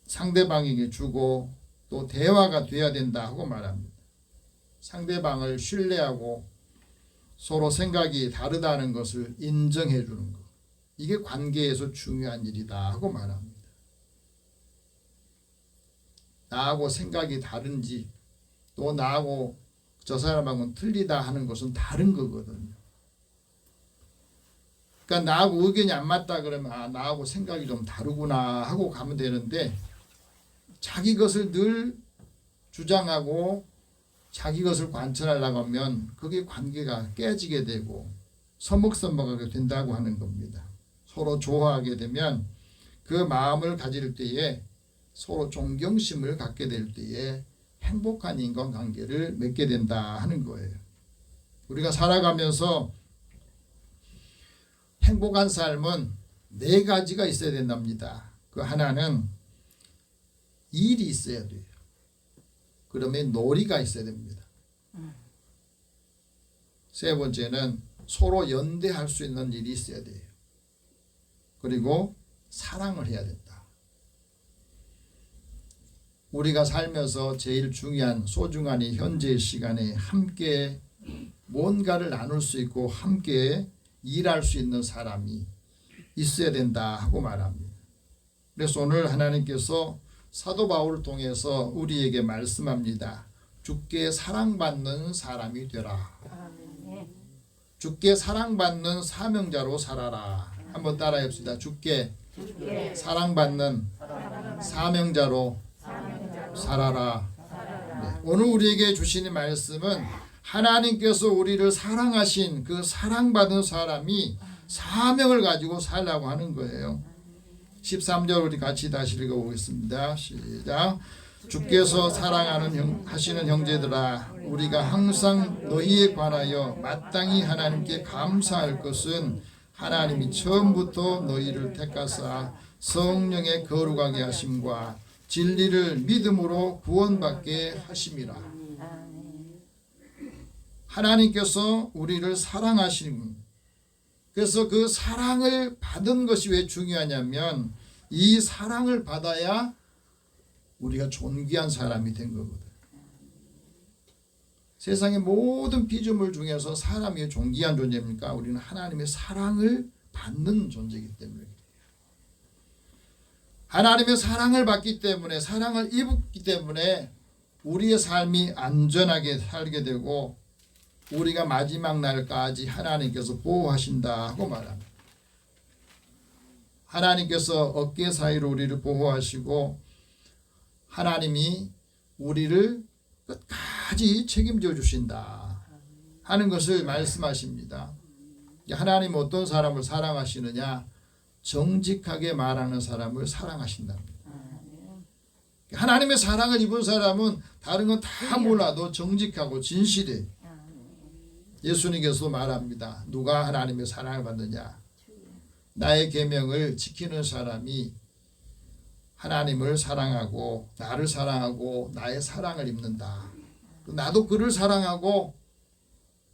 상대방에게 주고 또 대화가 돼야 된다 하고 말합니다. 상대방을 신뢰하고 서로 생각이 다르다는 것을 인정해 주는 것. 이게 관계에서 중요한 일이다 하고 말합니다. 나하고 생각이 다른지 또 나하고 저 사람하고는 틀리다 하는 것은 다른 거거든요. 그러니까 나하고 의견이 안 맞다 그러면 나하고 생각이 좀 다르구나 하고 가면 되는데 자기 것을 늘 주장하고 자기 것을 관철하려고 하면 그게 관계가 깨지게 되고 서먹서먹하게 된다고 하는 겁니다. 서로 좋아하게 되면 그 마음을 가질 때에 서로 존경심을 갖게 될 때에 행복한 인간관계를 맺게 된다 하는 거예요. 우리가 살아가면서 행복한 삶은 4가지가 있어야 된답니다. 그 하나는 일이 있어야 돼요. 그러면 놀이가 있어야 됩니다. 세 번째는 서로 연대할 수 있는 일이 있어야 돼요. 그리고 사랑을 해야 된다. 우리가 살면서 제일 중요한 소중한 이 현재의 시간에 함께 뭔가를 나눌 수 있고 함께 일할 수 있는 사람이 있어야 된다 하고 말합니다. 그래서 오늘 하나님께서 사도 바울을 통해서 우리에게 말씀합니다. 주께 사랑받는 사람이 되라. 주께 사랑받는 사명자로 살아라. 한번 따라해 봅시다. 주께 사랑받는 사명자로 살아라. 네. 오늘 우리에게 주시는 말씀은 하나님께서 우리를 사랑하신 그 사랑받은 사람이 사명을 가지고 살라고 하는 거예요. 13절 우리 같이 다시 읽어보겠습니다. 시작. 주께서 하시는 형제들아, 우리가 항상 너희에 관하여 마땅히 하나님께 감사할 것은 하나님이 처음부터 너희를 택하사 성령의 거룩하게 하심과 진리를 믿음으로 구원받게 하심이라. 하나님께서 우리를 사랑하시는, 그래서 그 사랑을 받은 것이 왜 중요하냐면 이 사랑을 받아야 우리가 존귀한 사람이 된 거거든. 세상의 모든 피조물 중에서 사람이 왜 존귀한 존재입니까? 우리는 하나님의 사랑을 받는 존재이기 때문에 그래요. 하나님의 사랑을 받기 때문에, 사랑을 입었기 때문에 우리의 삶이 안전하게 살게 되고 우리가 마지막 날까지 하나님께서 보호하신다 하고 말합니다. 하나님께서 어깨 사이로 우리를 보호하시고 하나님이 우리를 끝까지 책임져 주신다 하는 것을 말씀하십니다. 하나님은 어떤 사람을 사랑하시느냐? 정직하게 말하는 사람을 사랑하신답니다. 하나님의 사랑을 입은 사람은 다른 건 다 몰라도 정직하고 진실해. 예수님께서 말합니다. 누가 하나님의 사랑을 받느냐? 나의 계명을 지키는 사람이 하나님을 사랑하고 나를 사랑하고 나의 사랑을 입는다. 나도 그를 사랑하고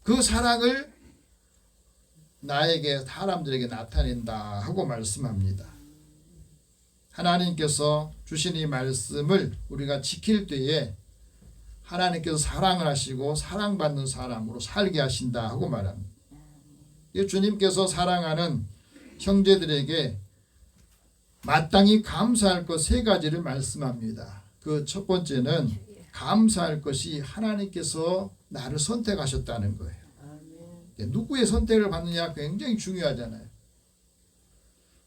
그 사랑을 나에게 사람들에게 나타낸다 하고 말씀합니다. 하나님께서 주신 이 말씀을 우리가 지킬 때에 하나님께서 사랑을 하시고 사랑받는 사람으로 살게 하신다 하고 말합니다. 주님께서 사랑하는 형제들에게 마땅히 감사할 것 세 가지를 말씀합니다. 그 첫 번째는 감사할 것이 하나님께서 나를 선택하셨다는 거예요. 누구의 선택을 받느냐 굉장히 중요하잖아요.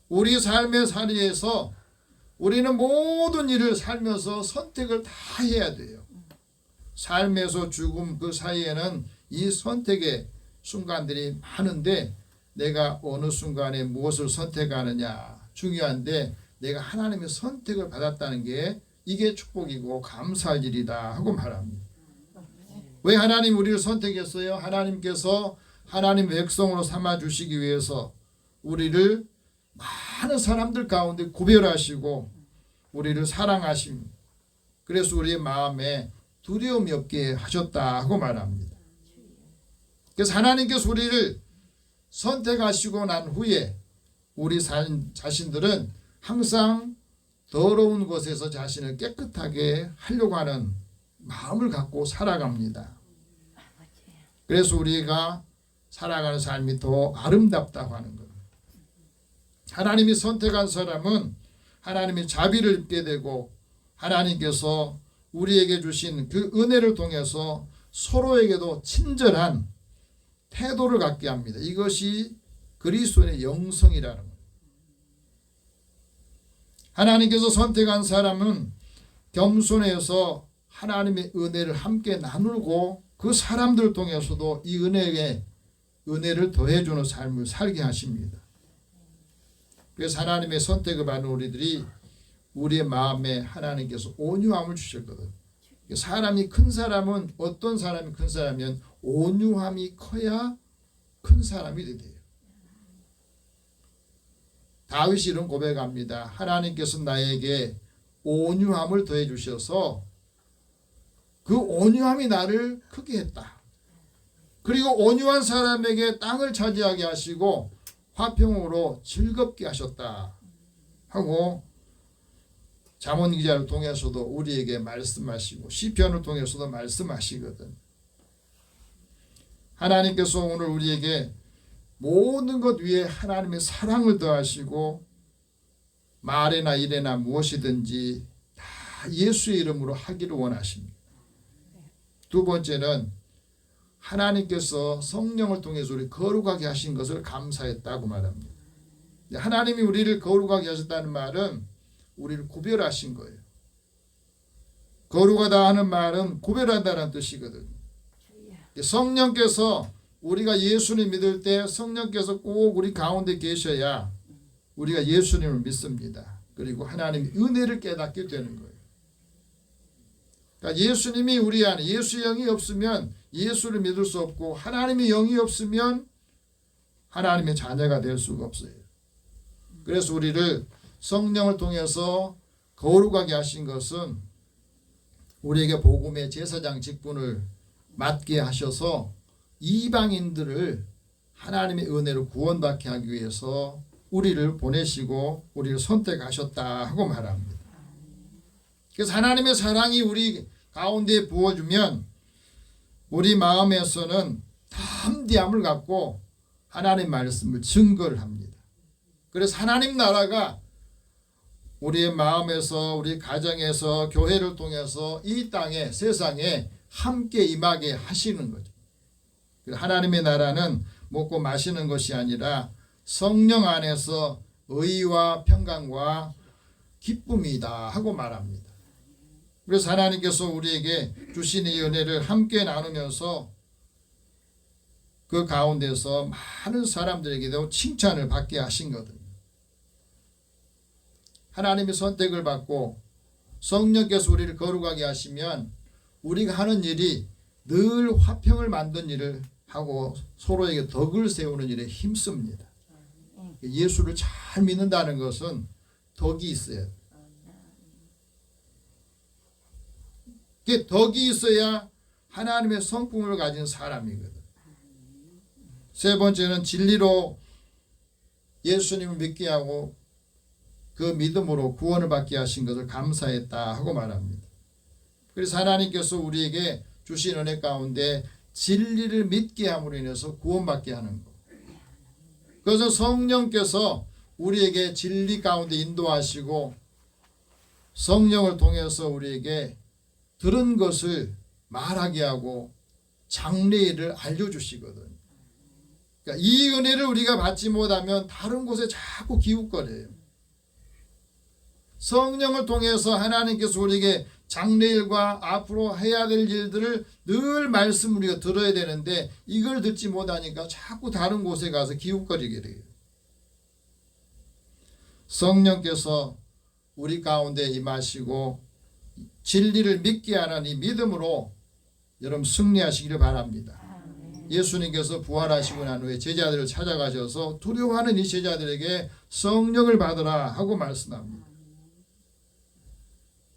우리 삶의 자리에서 우리는 모든 일을 살면서 선택을 다 해야 돼요. 삶에서 죽음 그 사이에는 이 선택의 순간들이 많은데 내가 어느 순간에 무엇을 선택하느냐 중요한데 내가 하나님의 선택을 받았다는 게 이게 축복이고 감사할 일이다 하고 말합니다. 왜 하나님 우리를 선택했어요? 하나님께서 하나님 백성으로 삼아주시기 위해서 우리를 많은 사람들 가운데 구별하시고 우리를 사랑하심. 그래서 우리의 마음에 두려움이 없게 하셨다 하고 말합니다. 그래서 하나님께서 우리를 선택하시고 난 후에 우리 자신들은 항상 더러운 것에서 자신을 깨끗하게 하려고 하는 마음을 갖고 살아갑니다. 그래서 우리가 살아가는 삶이 더 아름답다고 하는 겁니다. 하나님이 선택한 사람은 하나님의 자비를 입게 되고 하나님께서 우리에게 주신 그 은혜를 통해서 서로에게도 친절한 태도를 갖게 합니다. 이것이 그리스도의 영성이라는 겁니다. 하나님께서 선택한 사람은 겸손해서 하나님의 은혜를 함께 나누고 그 사람들 통해서도 이 은혜를 더해주는 삶을 살게 하십니다. 그래서 하나님의 선택을 받는 우리들이 우리의 마음에 하나님께서 온유함을 주셨거든. 사람이 큰 사람은 어떤 사람이 큰 사람이면 온유함이 커야 큰 사람이 돼요. 다윗이 이런 고백합니다. 하나님께서 나에게 온유함을 더해 주셔서 그 온유함이 나를 크게 했다. 그리고 온유한 사람에게 땅을 차지하게 하시고 화평으로 즐겁게 하셨다 하고 잠언 기자를 통해서도 우리에게 말씀하시고 시편을 통해서도 말씀하시거든. 하나님께서 오늘 우리에게 모든 것 위에 하나님의 사랑을 더하시고 말이나 일이나 무엇이든지 다 예수의 이름으로 하기를 원하십니다. 두 번째는 하나님께서 성령을 통해서 우리 거룩하게 하신 것을 감사했다고 말합니다. 하나님이 우리를 거룩하게 하셨다는 말은 우리를 구별하신 거예요. 거룩하다 하는 말은 구별하다는 뜻이거든요. 성령께서 우리가 예수님 믿을 때 성령께서 꼭 우리 가운데 계셔야 우리가 예수님을 믿습니다. 그리고 하나님의 은혜를 깨닫게 되는 거예요. 그러니까 예수님이 우리 안에 예수의 영이 없으면 예수를 믿을 수 없고 하나님의 영이 없으면 하나님의 자녀가 될 수가 없어요. 그래서 우리를 성령을 통해서 거룩하게 하신 것은 우리에게 복음의 제사장 직분을 맡게 하셔서 이방인들을 하나님의 은혜로 구원받게 하기 위해서 우리를 보내시고 우리를 선택하셨다 하고 말합니다. 그래서 하나님의 사랑이 우리 가운데 부어주면 우리 마음에서는 담대함을 갖고 하나님 말씀을 증거를 합니다. 그래서 하나님 나라가 우리의 마음에서 우리 가정에서 교회를 통해서 이 땅에 세상에 함께 임하게 하시는 거죠. 하나님의 나라는 먹고 마시는 것이 아니라 성령 안에서 의와 평강과 기쁨이다 하고 말합니다. 그래서 하나님께서 우리에게 주신 이 은혜를 함께 나누면서 그 가운데서 많은 사람들에게도 칭찬을 받게 하신 거거든요. 하나님의 선택을 받고 성령께서 우리를 거룩하게 하시면 우리가 하는 일이 늘 화평을 만든 일을 하고 서로에게 덕을 세우는 일에 힘씁니다. 예수를 잘 믿는다는 것은 덕이 있어야 덕이 있어야 하나님의 성품을 가진 사람이거든. 세 번째는 진리로 예수님을 믿게 하고 그 믿음으로 구원을 받게 하신 것을 감사했다 하고 말합니다. 그래서 하나님께서 우리에게 주신 은혜 가운데 진리를 믿게 함으로 인해서 구원받게 하는 것. 그래서 성령께서 우리에게 진리 가운데 인도하시고 성령을 통해서 우리에게 들은 것을 말하게 하고 장래일을 알려주시거든요. 그러니까 이 은혜를 우리가 받지 못하면 다른 곳에 자꾸 기웃거려요. 성령을 통해서 하나님께서 우리에게 장래일과 앞으로 해야 될 일들을 늘 말씀 우리가 들어야 되는데 이걸 듣지 못하니까 자꾸 다른 곳에 가서 기웃거리게 돼요. 성령께서 우리 가운데 임하시고 진리를 믿게 하는 이 믿음으로 여러분 승리하시기를 바랍니다. 예수님께서 부활하시고 난 후에 제자들을 찾아가셔서 두려워하는 이 제자들에게 성령을 받으라 하고 말씀합니다.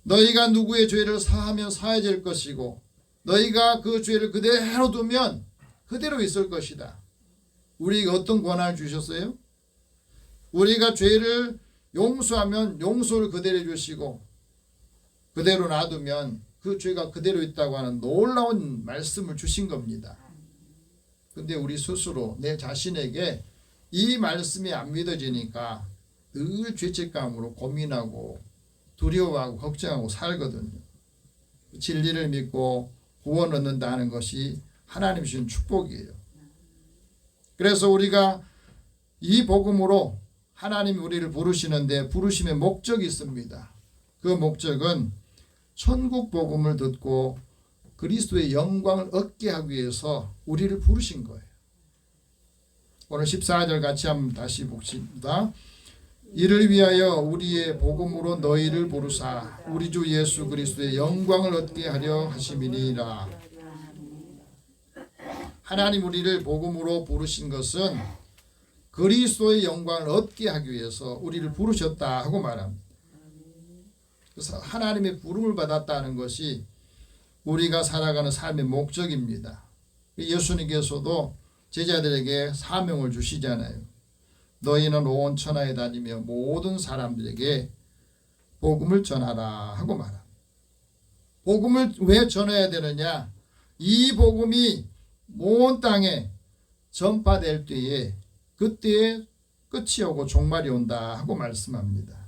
너희가 누구의 죄를 사하면 사해질 것이고 너희가 그 죄를 그대로 두면 그대로 있을 것이다. 우리에게 어떤 권한을 주셨어요? 우리가 죄를 용서하면 용서를 그대로 해주시고 그대로 놔두면 그 죄가 그대로 있다고 하는 놀라운 말씀을 주신 겁니다. 근데 우리 스스로 내 자신에게 이 말씀이 안 믿어지니까 늘 죄책감으로 고민하고 두려워하고 걱정하고 살거든요. 진리를 믿고 구원 얻는다는 것이 하나님 주신 축복이에요. 그래서 우리가 이 복음으로 하나님이 우리를 부르시는데 부르심의 목적이 있습니다. 그 목적은 천국 복음을 듣고 그리스도의 영광을 얻게 하기 위해서 우리를 부르신 거예요. 오늘 14절 같이 한번 다시 봅시다. 이를 위하여 우리의 복음으로 너희를 부르사 우리 주 예수 그리스도의 영광을 얻게 하려 하심이니라. 하나님 우리를 복음으로 부르신 것은 그리스도의 영광을 얻게 하기 위해서 우리를 부르셨다 하고 말합니다. 그래서 하나님의 부름을 받았다는 것이 우리가 살아가는 삶의 목적입니다. 예수님께서도 제자들에게 사명을 주시잖아요. 너희는 온 천하에 다니며 모든 사람들에게 복음을 전하라 하고 말합니다. 복음을 왜 전해야 되느냐? 이 복음이 온 땅에 전파될 때에 그때에 끝이 오고 종말이 온다 하고 말씀합니다.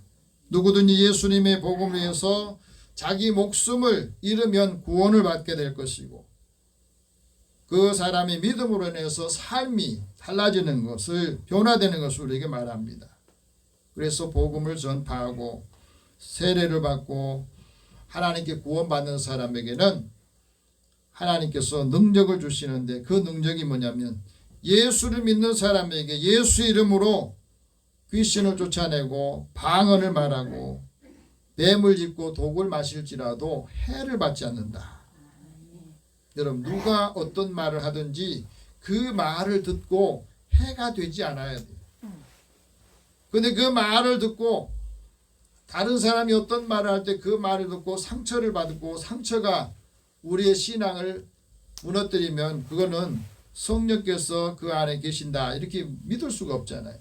누구든지 예수님의 복음을 위해서 자기 목숨을 잃으면 구원을 받게 될 것이고 그 사람이 믿음으로 인해서 삶이 달라지는 것을 변화되는 것을 우리에게 말합니다. 그래서 복음을 전파하고 세례를 받고 하나님께 구원받는 사람에게는 하나님께서 능력을 주시는데 그 능력이 뭐냐면 예수를 믿는 사람에게 예수 이름으로 귀신을 쫓아내고 방언을 말하고 뱀을 짚고 독을 마실지라도 해를 받지 않는다. 여러분 누가 어떤 말을 하든지 그 말을 듣고 해가 되지 않아야 돼요. 근데 그 말을 듣고 다른 사람이 어떤 말을 할 때 그 말을 듣고 상처를 받고 상처가 우리의 신앙을 무너뜨리면 그거는 성령께서 그 안에 계신다 이렇게 믿을 수가 없잖아요.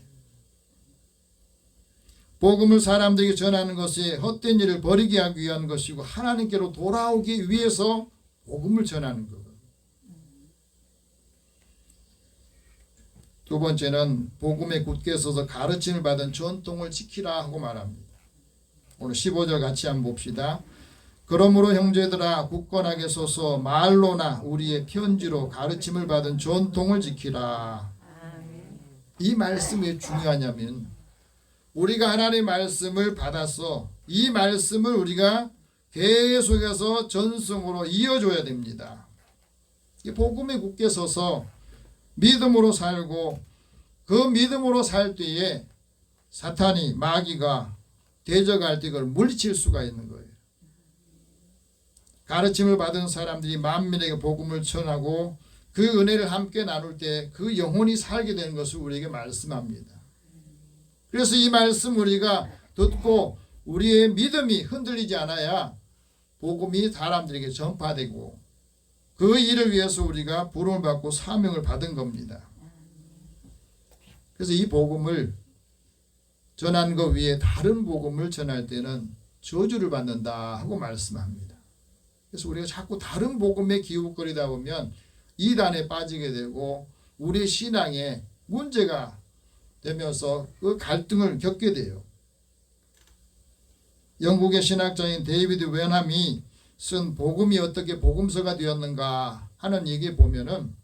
복음을 사람들에게 전하는 것이 헛된 일을 버리게 하기 위한 것이고 하나님께로 돌아오기 위해서 복음을 전하는 거거든요. 두 번째는 복음에 굳게 서서 가르침을 받은 전통을 지키라 하고 말합니다. 오늘 15절 같이 한번 봅시다. 그러므로 형제들아 굳건하게 서서 말로나 우리의 편지로 가르침을 받은 전통을 지키라. 이 말씀이 왜 중요하냐면 우리가 하나님의 말씀을 받아서 이 말씀을 우리가 계속해서 전승으로 이어줘야 됩니다. 복음에 굳게 서서 믿음으로 살고 그 믿음으로 살 때에 사탄이 마귀가 대적할 때 그걸 물리칠 수가 있는 거예요. 가르침을 받은 사람들이 만민에게 복음을 전하고 그 은혜를 함께 나눌 때 그 영혼이 살게 되는 것을 우리에게 말씀합니다. 그래서 이 말씀 우리가 듣고 우리의 믿음이 흔들리지 않아야 복음이 사람들에게 전파되고 그 일을 위해서 우리가 부름을 받고 사명을 받은 겁니다. 그래서 이 복음을 전한 것 위에 다른 복음을 전할 때는 저주를 받는다 하고 말씀합니다. 그래서 우리가 자꾸 다른 복음에 기웃거리다 보면 이단에 빠지게 되고 우리의 신앙에 문제가 되면서 그 갈등을 겪게 돼요. 영국의 신학자인 데이비드 웬함이 쓴 복음이 어떻게 복음서가 되었는가 하는 얘기에 보면은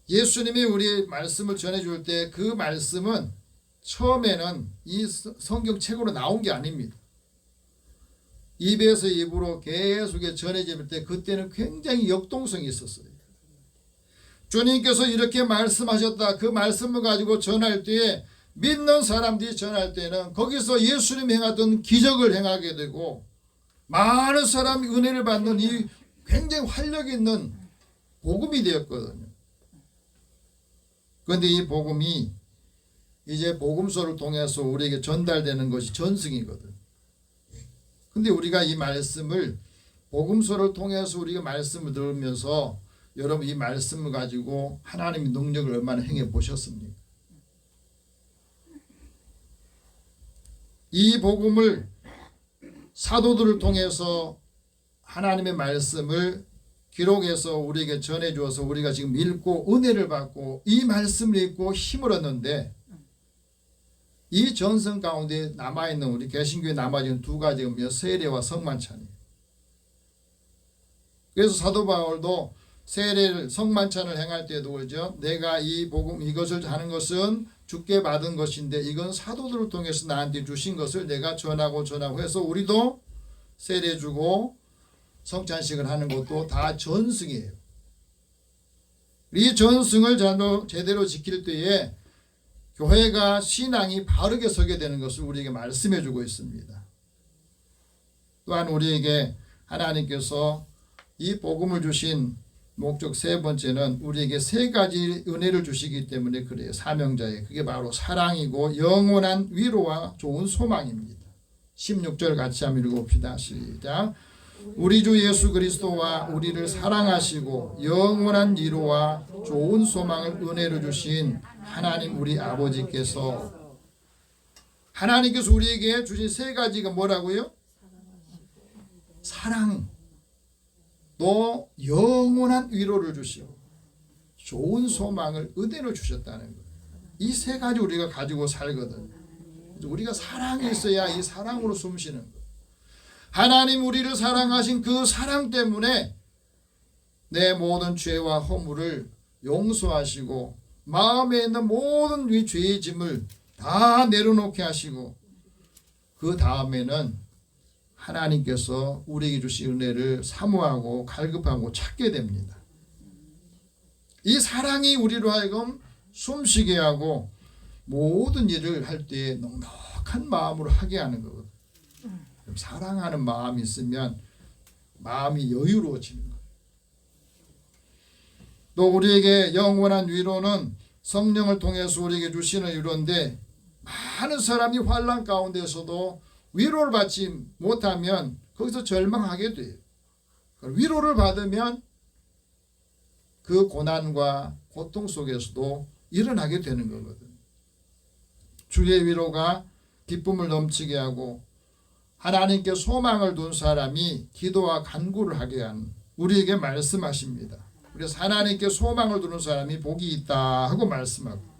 예수님이 우리 말씀을 전해줄 때 그 말씀은 처음에는 이 성경책으로 나온 게 아닙니다. 입에서 입으로 계속 전해질 때 그때는 굉장히 역동성이 있었어요. 주님께서 이렇게 말씀하셨다. 그 말씀을 가지고 전할 때에 믿는 사람들이 전할 때는 거기서 예수님이 행하던 기적을 행하게 되고 많은 사람이 은혜를 받는 이 굉장히 활력 있는 복음이 되었거든요. 그런데 이 복음이 이제 복음서를 통해서 우리에게 전달되는 것이 전승이거든. 근데 우리가 이 말씀을 복음서를 통해서 우리가 말씀을 들으면서 여러분 이 말씀을 가지고 하나님의 능력을 얼마나 행해 보셨습니까? 이 복음을 사도들을 통해서 하나님의 말씀을 기록해서 우리에게 전해주어서 우리가 지금 읽고 은혜를 받고 이 말씀을 읽고 힘을 얻는데 이 전성 가운데 남아있는 우리 개신교에 남아있는 두 가지가 세례와 성만찬이에요. 그래서 사도 바울도 세례를 성만찬을 행할 때도 그러죠. 내가 이 복음 이것을 하는 것은 주께 받은 것인데 이건 사도들을 통해서 나한테 주신 것을 내가 전하고 해서 우리도 세례 주고 성찬식을 하는 것도 다 전승이에요. 이 전승을 제대로 지킬 때에 교회가 신앙이 바르게 서게 되는 것을 우리에게 말씀해 주고 있습니다. 또한 우리에게 하나님께서 이 복음을 주신 목적 세 번째는 우리에게 세 가지 은혜를 주시기 때문에 그래요. 사명자의 그게 바로 사랑이고 영원한 위로와 좋은 소망입니다. 16절 같이 한번 읽어봅시다. 시작. 우리 주 예수 그리스도와 우리를 사랑하시고 영원한 위로와 좋은 소망을 은혜로 주신 하나님 우리 아버지께서 하나님께서 우리에게 주신 세 가지가 뭐라고요? 사랑 또 영원한 위로를 주시고 좋은 소망을 은혜로 주셨다는 거예요. 이 세 가지 우리가 가지고 살거든. 우리가 사랑이 있어야 이 사랑으로 숨쉬는 거예요. 하나님 우리를 사랑하신 그 사랑 때문에 내 모든 죄와 허물을 용서하시고 마음에 있는 모든 이 죄의 짐을 다 내려놓게 하시고 그 다음에는 하나님께서 우리에게 주신 은혜를 사모하고 갈급하고 찾게 됩니다. 이 사랑이 우리로 하여금 숨쉬게 하고 모든 일을 할 때 넉넉한 마음으로 하게 하는 거거든요. 사랑하는 마음이 있으면 마음이 여유로워지는 거예요. 또 우리에게 영원한 위로는 성령을 통해서 우리에게 주시는 위로인데 많은 사람이 환난 가운데서도 위로를 받지 못하면 거기서 절망하게 돼요. 위로를 받으면 그 고난과 고통 속에서도 일어나게 되는 거거든요. 주의 위로가 기쁨을 넘치게 하고 하나님께 소망을 둔 사람이 기도와 간구를 하게 한 우리에게 말씀하십니다. 그래서 하나님께 소망을 두는 사람이 복이 있다 하고 말씀하고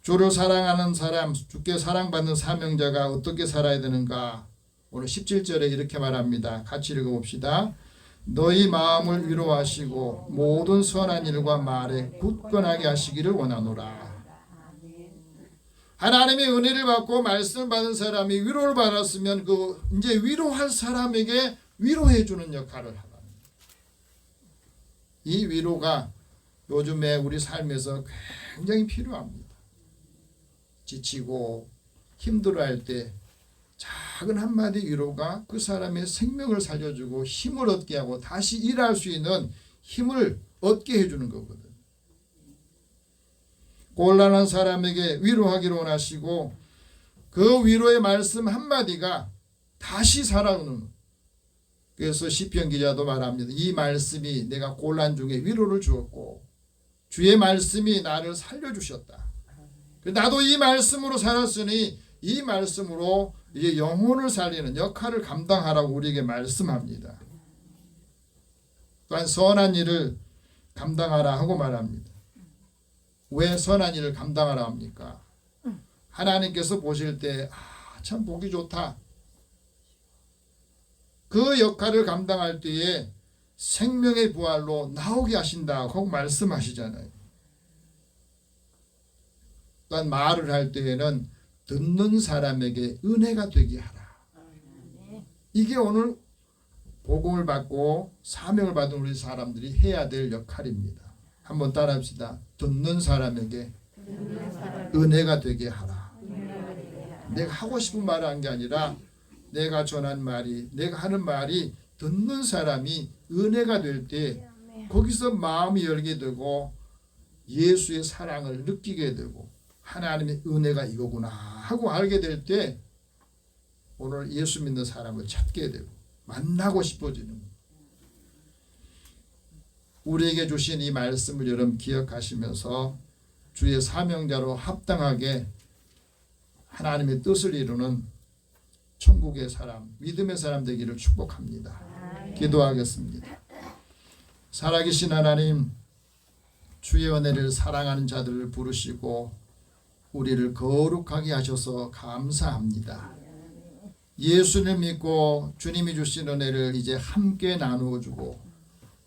주를 사랑하는 사람, 주께 사랑받는 사명자가 어떻게 살아야 되는가? 오늘 17절에 이렇게 말합니다. 같이 읽어봅시다. 너희 마음을 위로하시고 모든 선한 일과 말에 굳건하게 하시기를 원하노라. 하나님의 은혜를 받고 말씀을 받은 사람이 위로를 받았으면 그 이제 위로할 사람에게 위로해 주는 역할을 하라. 이 위로가 요즘에 우리 삶에서 굉장히 필요합니다. 지치고 힘들어할 때 작은 한마디 위로가 그 사람의 생명을 살려주고 힘을 얻게 하고 다시 일할 수 있는 힘을 얻게 해주는 거거든요. 곤란한 사람에게 위로하기를 원하시고 그 위로의 말씀 한마디가 다시 살아오는 그래서 시편 기자도 말합니다. 이 말씀이 내가 곤란 중에 위로를 주었고 주의 말씀이 나를 살려주셨다. 나도 이 말씀으로 살았으니 이 말씀으로 이제 영혼을 살리는 역할을 감당하라고 우리에게 말씀합니다. 또한 선한 일을 감당하라 하고 말합니다. 왜 선한 일을 감당하라 합니까? 하나님께서 보실 때 참 보기 좋다. 그 역할을 감당할 때에 생명의 부활로 나오게 하신다고 말씀하시잖아요. 또한 말을 할 때에는 듣는 사람에게 은혜가 되게 하라. 이게 오늘 복음을 받고 사명을 받은 우리 사람들이 해야 될 역할입니다. 한번 따라합시다. 듣는 사람에게 은혜가 되게 하라. 내가 하고 싶은 말을 한 게 아니라 내가 전한 말이, 내가 하는 말이 듣는 사람이 은혜가 될 때 거기서 마음이 열게 되고 예수의 사랑을 느끼게 되고 하나님의 은혜가 이거구나 하고 알게 될 때 오늘 예수 믿는 사람을 찾게 되고 만나고 싶어지는 거예요. 우리에게 주신 이 말씀을 여러분 기억하시면서 주의 사명자로 합당하게 하나님의 뜻을 이루는 천국의 사람, 믿음의 사람 되기를 축복합니다. 기도하겠습니다. 살아계신 하나님, 주의 은혜를 사랑하는 자들을 부르시고 우리를 거룩하게 하셔서 감사합니다. 예수를 믿고 주님이 주신 은혜를 이제 함께 나누어 주고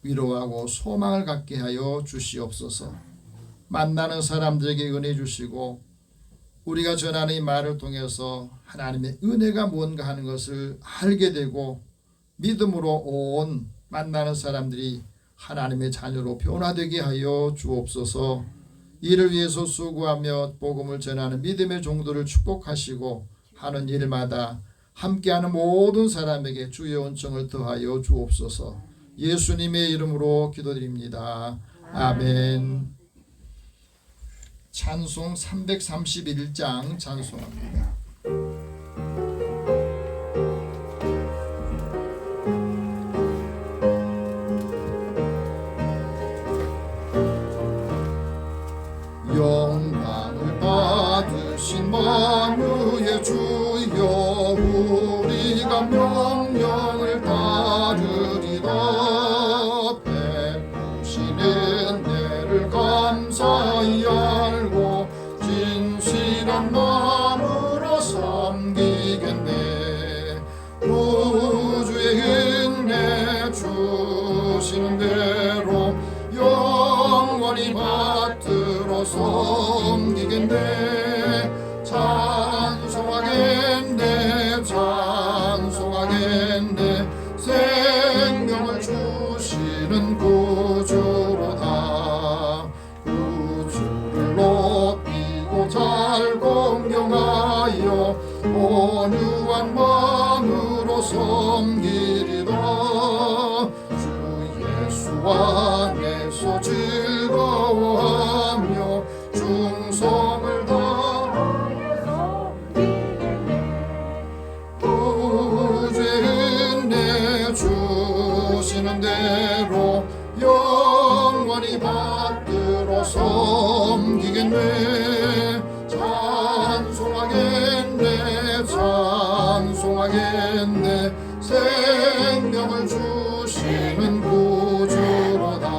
위로하고 소망을 갖게 하여 주시옵소서. 만나는 사람들에게 은혜 주시고 우리가 전하는 이 말을 통해서 하나님의 은혜가 무언가 하는 것을 알게 되고 믿음으로 온 만나는 사람들이 하나님의 자녀로 변화되게 하여 주옵소서. 이를 위해서 수고하며 복음을 전하는 믿음의 종도를 축복하시고 하는 일마다 함께하는 모든 사람에게 주의 은총을 더하여 주옵소서. 예수님의 이름으로 기도드립니다. 아멘. 찬송 331장 찬송합니다. 영광을 받으신 만유의 주여 우리가 명령을 따르리라. 베푸신 은혜를 감사히 알고 진실한 마음으로 섬기겠네. 우주의 은혜 주시는 대로 영원히 받들어 섬기겠네. 찬송하겠네 찬송하겠네. 생명을 주시는 구주로다. 구주를 높이고 잘 공경하여 온유한 마음으로 섬기리라. 주 예수 안에서 즐거워하며 충성을 다하여 구주의 은혜 주시는 대로 영원히 받들어 섬기겠네. 찬송하겠네 찬송하겠네. 생명을 주시는 구주로다.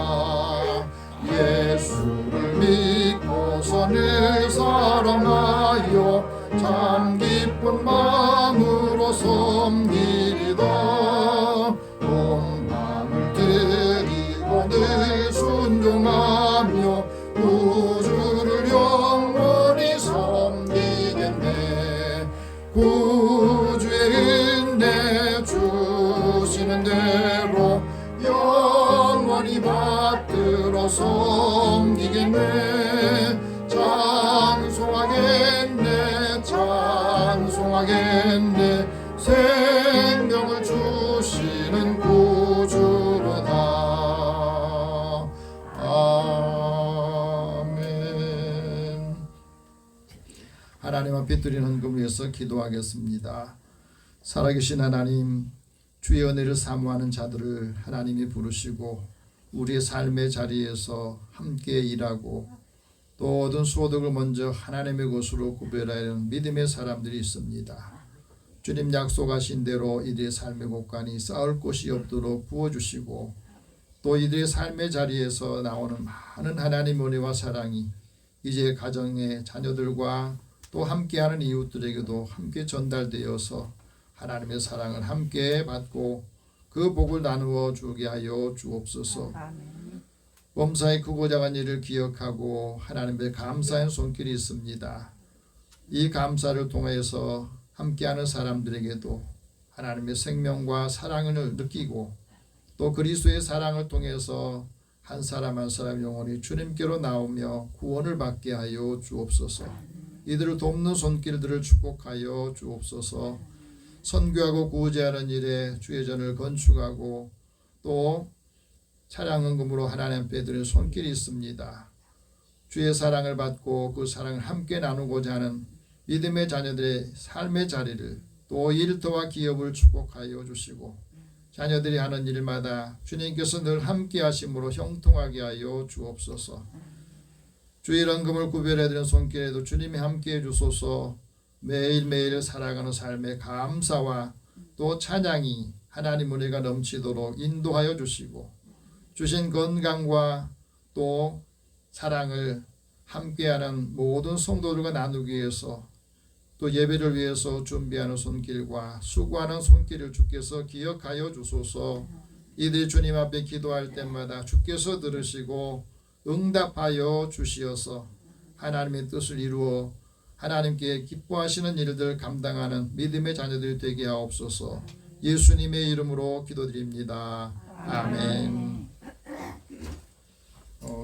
예수를 믿고서 늘 사랑하여 참 기쁜 마음으로 섬기리다. 온 마음을 드리고 늘 순종하며 구주를 영원히 섬기겠네. 구주의 은혜 주시는 대로 영원히 받들어 섬기겠네. 찬송하겠네 찬송하겠네. 생명을 주시는 구주로다. 아멘. 하나님 앞에 드리는 헌금을 위해서 기도하겠습니다. 살아계신 하나님, 주의 은혜를 사모하는 자들을 하나님이 부르시고 우리의 삶의 자리에서 함께 일하고 또 얻은 소득을 먼저 하나님의 것으로 구별하는 믿음의 사람들이 있습니다. 주님 약속하신 대로 이들의 삶의 곳간이 쌓을 곳이 없도록 부어주시고 또 이들의 삶의 자리에서 나오는 많은 하나님의 은혜와 사랑이 이제 가정의 자녀들과 또 함께하는 이웃들에게도 함께 전달되어서 하나님의 사랑을 함께 받고 그 복을 나누어 주게 하여 주옵소서. 범사의 크고 작은 일을 기억하고 하나님의 감사의 손길이 있습니다. 이 감사를 통해서 함께하는 사람들에게도 하나님의 생명과 사랑을 느끼고 또 그리스도의 사랑을 통해서 한 사람 한 사람 영혼이 주님께로 나오며 구원을 받게 하여 주옵소서. 이들을 돕는 손길들을 축복하여 주옵소서. 선교하고 구제하는 일에 주의 전을 건축하고 또 차량 헌금으로 하나님 앞에 드리는 손길이 있습니다. 주의 사랑을 받고 그 사랑을 함께 나누고자 하는 믿음의 자녀들의 삶의 자리를 또 일터와 기업을 축복하여 주시고 자녀들이 하는 일마다 주님께서 늘 함께 하심으로 형통하게 하여 주옵소서. 주의 헌금을 구별해드리는 손길에도 주님이 함께 해주소서. 매일매일 살아가는 삶의 감사와 또 찬양이 하나님 은혜가 넘치도록 인도하여 주시고 주신 건강과 또 사랑을 함께하는 모든 성도들과 나누기 위해서 또 예배를 위해서 준비하는 손길과 수고하는 손길을 주께서 기억하여 주소서. 이들이 주님 앞에 기도할 때마다 주께서 들으시고 응답하여 주시어서 하나님의 뜻을 이루어 하나님께 기뻐하시는 일들 감당하는 믿음의 자녀들이 되게 하옵소서. 예수님의 이름으로 기도드립니다. 아멘.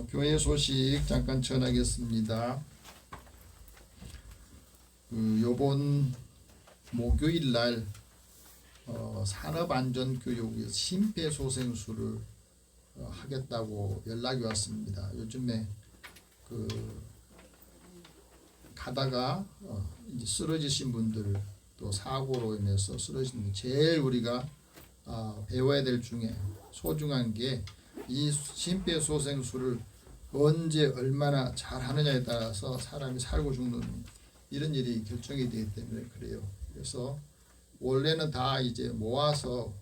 교회 소식 잠깐 전하겠습니다. 요번 목요일 날 산업안전교육에서 심폐소생술을 하겠다고 연락이 왔습니다. 요즘에 가다가 이제 쓰러지신 분들 또 사고로 인해서 쓰러진 분들 제일 우리가 배워야 될 중에 소중한 게 이 심폐소생술을 언제 얼마나 잘하느냐에 따라서 사람이 살고 죽는 이런 일이 결정이 되기 때문에 그래요. 그래서 원래는 다 이제 모아서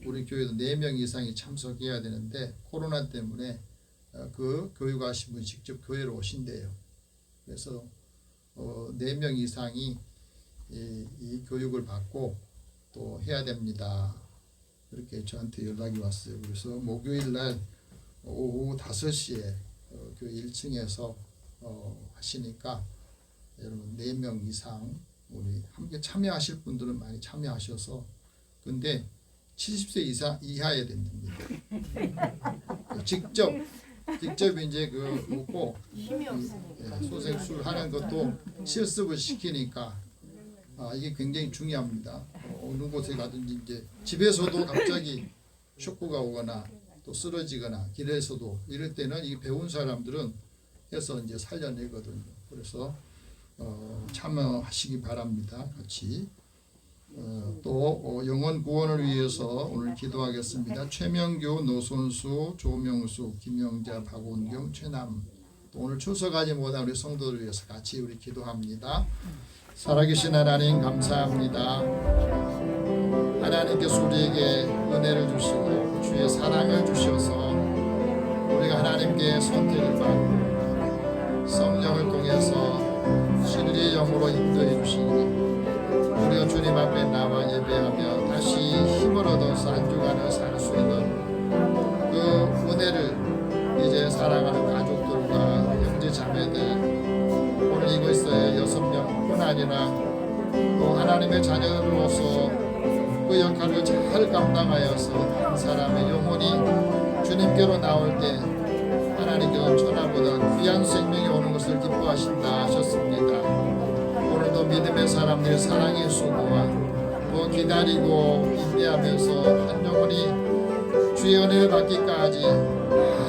우리 교회도 4명 이상이 참석해야 되는데 코로나 때문에 그 교육하신 분이 직접 교회로 오신대요. 그래서 4명 이상이 이 교육을 받고 또 해야 됩니다. 그렇게 저한테 연락이 왔어요. 그래서 목요일 날 오후 5시에 교회 1층에서 하시니까 여러분 4명 이상 우리 함께 참여하실 분들은 많이 참여하셔서 근데 70세 이하여야 됩니다. 직접 이제 묻고 소생술 하는 것도 실습을 시키니까 이게 굉장히 중요합니다. 어느 곳에 가든지 이제 집에서도 갑자기 쇼크가 오거나 또 쓰러지거나 길에서도 이럴 때는 이 배운 사람들은 해서 이제 살려내거든요. 그래서 참여하시기 바랍니다. 같이 또 영혼 구원을 위해서 오늘 기도하겠습니다. 최명규, 노선수, 조명수, 김영자, 박원경, 최남 또 오늘 출석하지 못한 우리 성도들 위해서 같이 우리 기도합니다. 살아계신 하나님 감사합니다. 하나님께서 우리에게 은혜를 주시고 주의 사랑을 주셔서 우리가 하나님께 선택을 받고 성령을 통해서 신의 영으로 인도해 주시니 우리가 주님 앞에 나와 예배하며 다시 힘을 얻어서 한 주간을 살 수 있는 그 은혜를 이제 사랑하는 가족들과 형제 자매들 오늘 이곳에 6명뿐 아니라 또 하나님의 자녀로서 그 역할을 잘 감당하여서 한 사람의 영혼이 주님께로 나올 때 하나님께서 천하보다 귀한 생명이 오는 것을 기뻐하신다 하셨습니다. 오늘도 믿음의 사람들의 사랑의 수고와 또 기다리고 인내하면서 한 영혼이 주의 은혜를 받기까지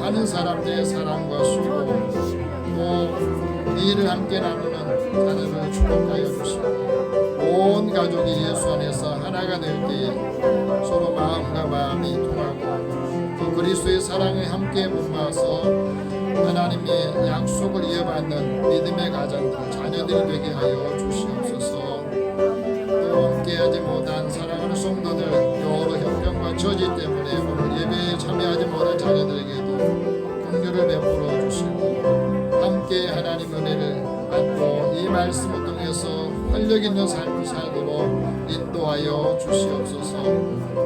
많은 사람들의 사랑과 수고 또 일을 함께 나누는 자녀를 축복하여 주시고 온 가족이 예수 안에서 하나가 될 때에 서로 마음 그리스도의 사랑에 함께 몸마서 하나님의 약속을 이어받는 믿음의 가정들 자녀들이 되게 하여 주시옵소서. 또 함께하지 못한 사랑하는 성도들 여러 형편과 처지 때문에 오늘 예배에 참여하지 못한 자녀들에게도 긍휼을 베풀어 주시고 함께 하나님 은혜를 받고 이 말씀을 통해서 활력 있는 삶을 살도록 인도하여 주시옵소서.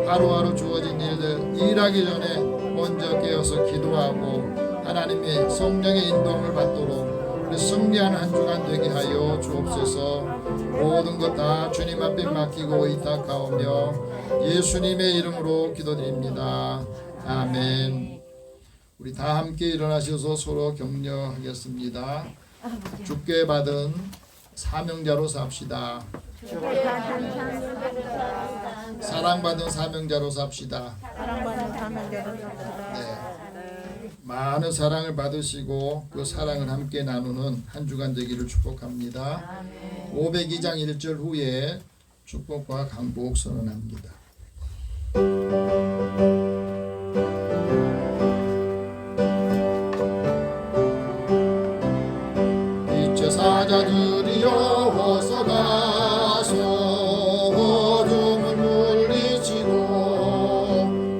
하루하루 주어진 일들 일하기 전에 먼저 깨어서 기도하고 하나님의 성령의 인도함을 받도록 우리 승리하는 한 주간 되게 하여 주옵소서. 모든 것 다 주님 앞에 맡기고 의탁하오며 예수님의 이름으로 기도드립니다. 아멘. 우리 다 함께 일어나셔서 서로 격려하겠습니다. 주께 받은 사명자로 삽시다. 사랑받은 사명자로 삽시다. 네. 많은 사랑을 받으시고 그 사랑을 함께 나누는 한 주간 되기를 축복합니다. 502장 1절 후에 축복과 강복 선언합니다. 빛의 사자들이여 어서 가서 어둠을 물리치고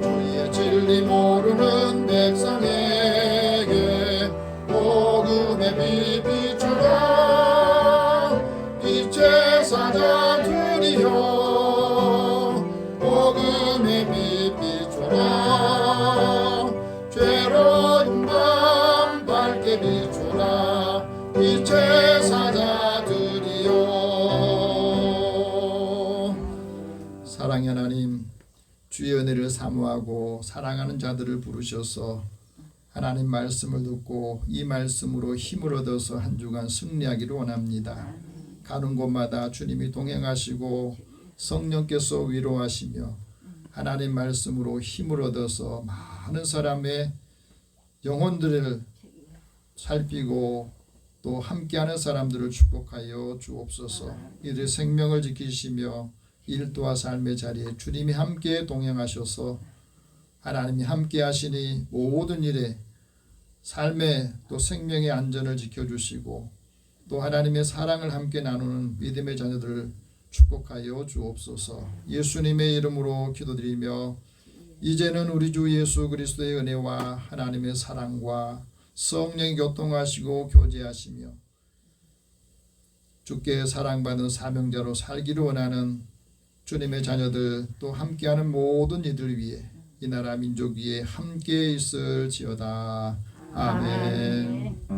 주의 진리 모르는 백성에게 복음의 빛 비추라. 빛의 사자들이여 복음의 빛 비추라. 죄로운 밤 밝게 비추라. 빛의 사자들이여. 사랑의 하나님, 주의 은혜를 사모하고 사랑하는 자들을 부르셔서 하나님 말씀을 듣고 이 말씀으로 힘을 얻어서 한 주간 승리하기를 원합니다. 가는 곳마다 주님이 동행하시고 성령께서 위로하시며 하나님 말씀으로 힘을 얻어서 많은 사람의 영혼들을 살피고 또 함께하는 사람들을 축복하여 주옵소서. 이들의 생명을 지키시며 일도와 삶의 자리에 주님이 함께 동행하셔서 하나님이 함께 하시니 모든 일에 삶의 또 생명의 안전을 지켜주시고 또 하나님의 사랑을 함께 나누는 믿음의 자녀들을 축복하여 주옵소서. 예수님의 이름으로 기도드리며 이제는 우리 주 예수 그리스도의 은혜와 하나님의 사랑과 성령이 교통하시고 교제하시며 주께 사랑받는 사명자로 살기를 원하는 주님의 자녀들 또 함께하는 모든 이들 위해 이 나라 민족 위에 함께 있을지어다. 아멘.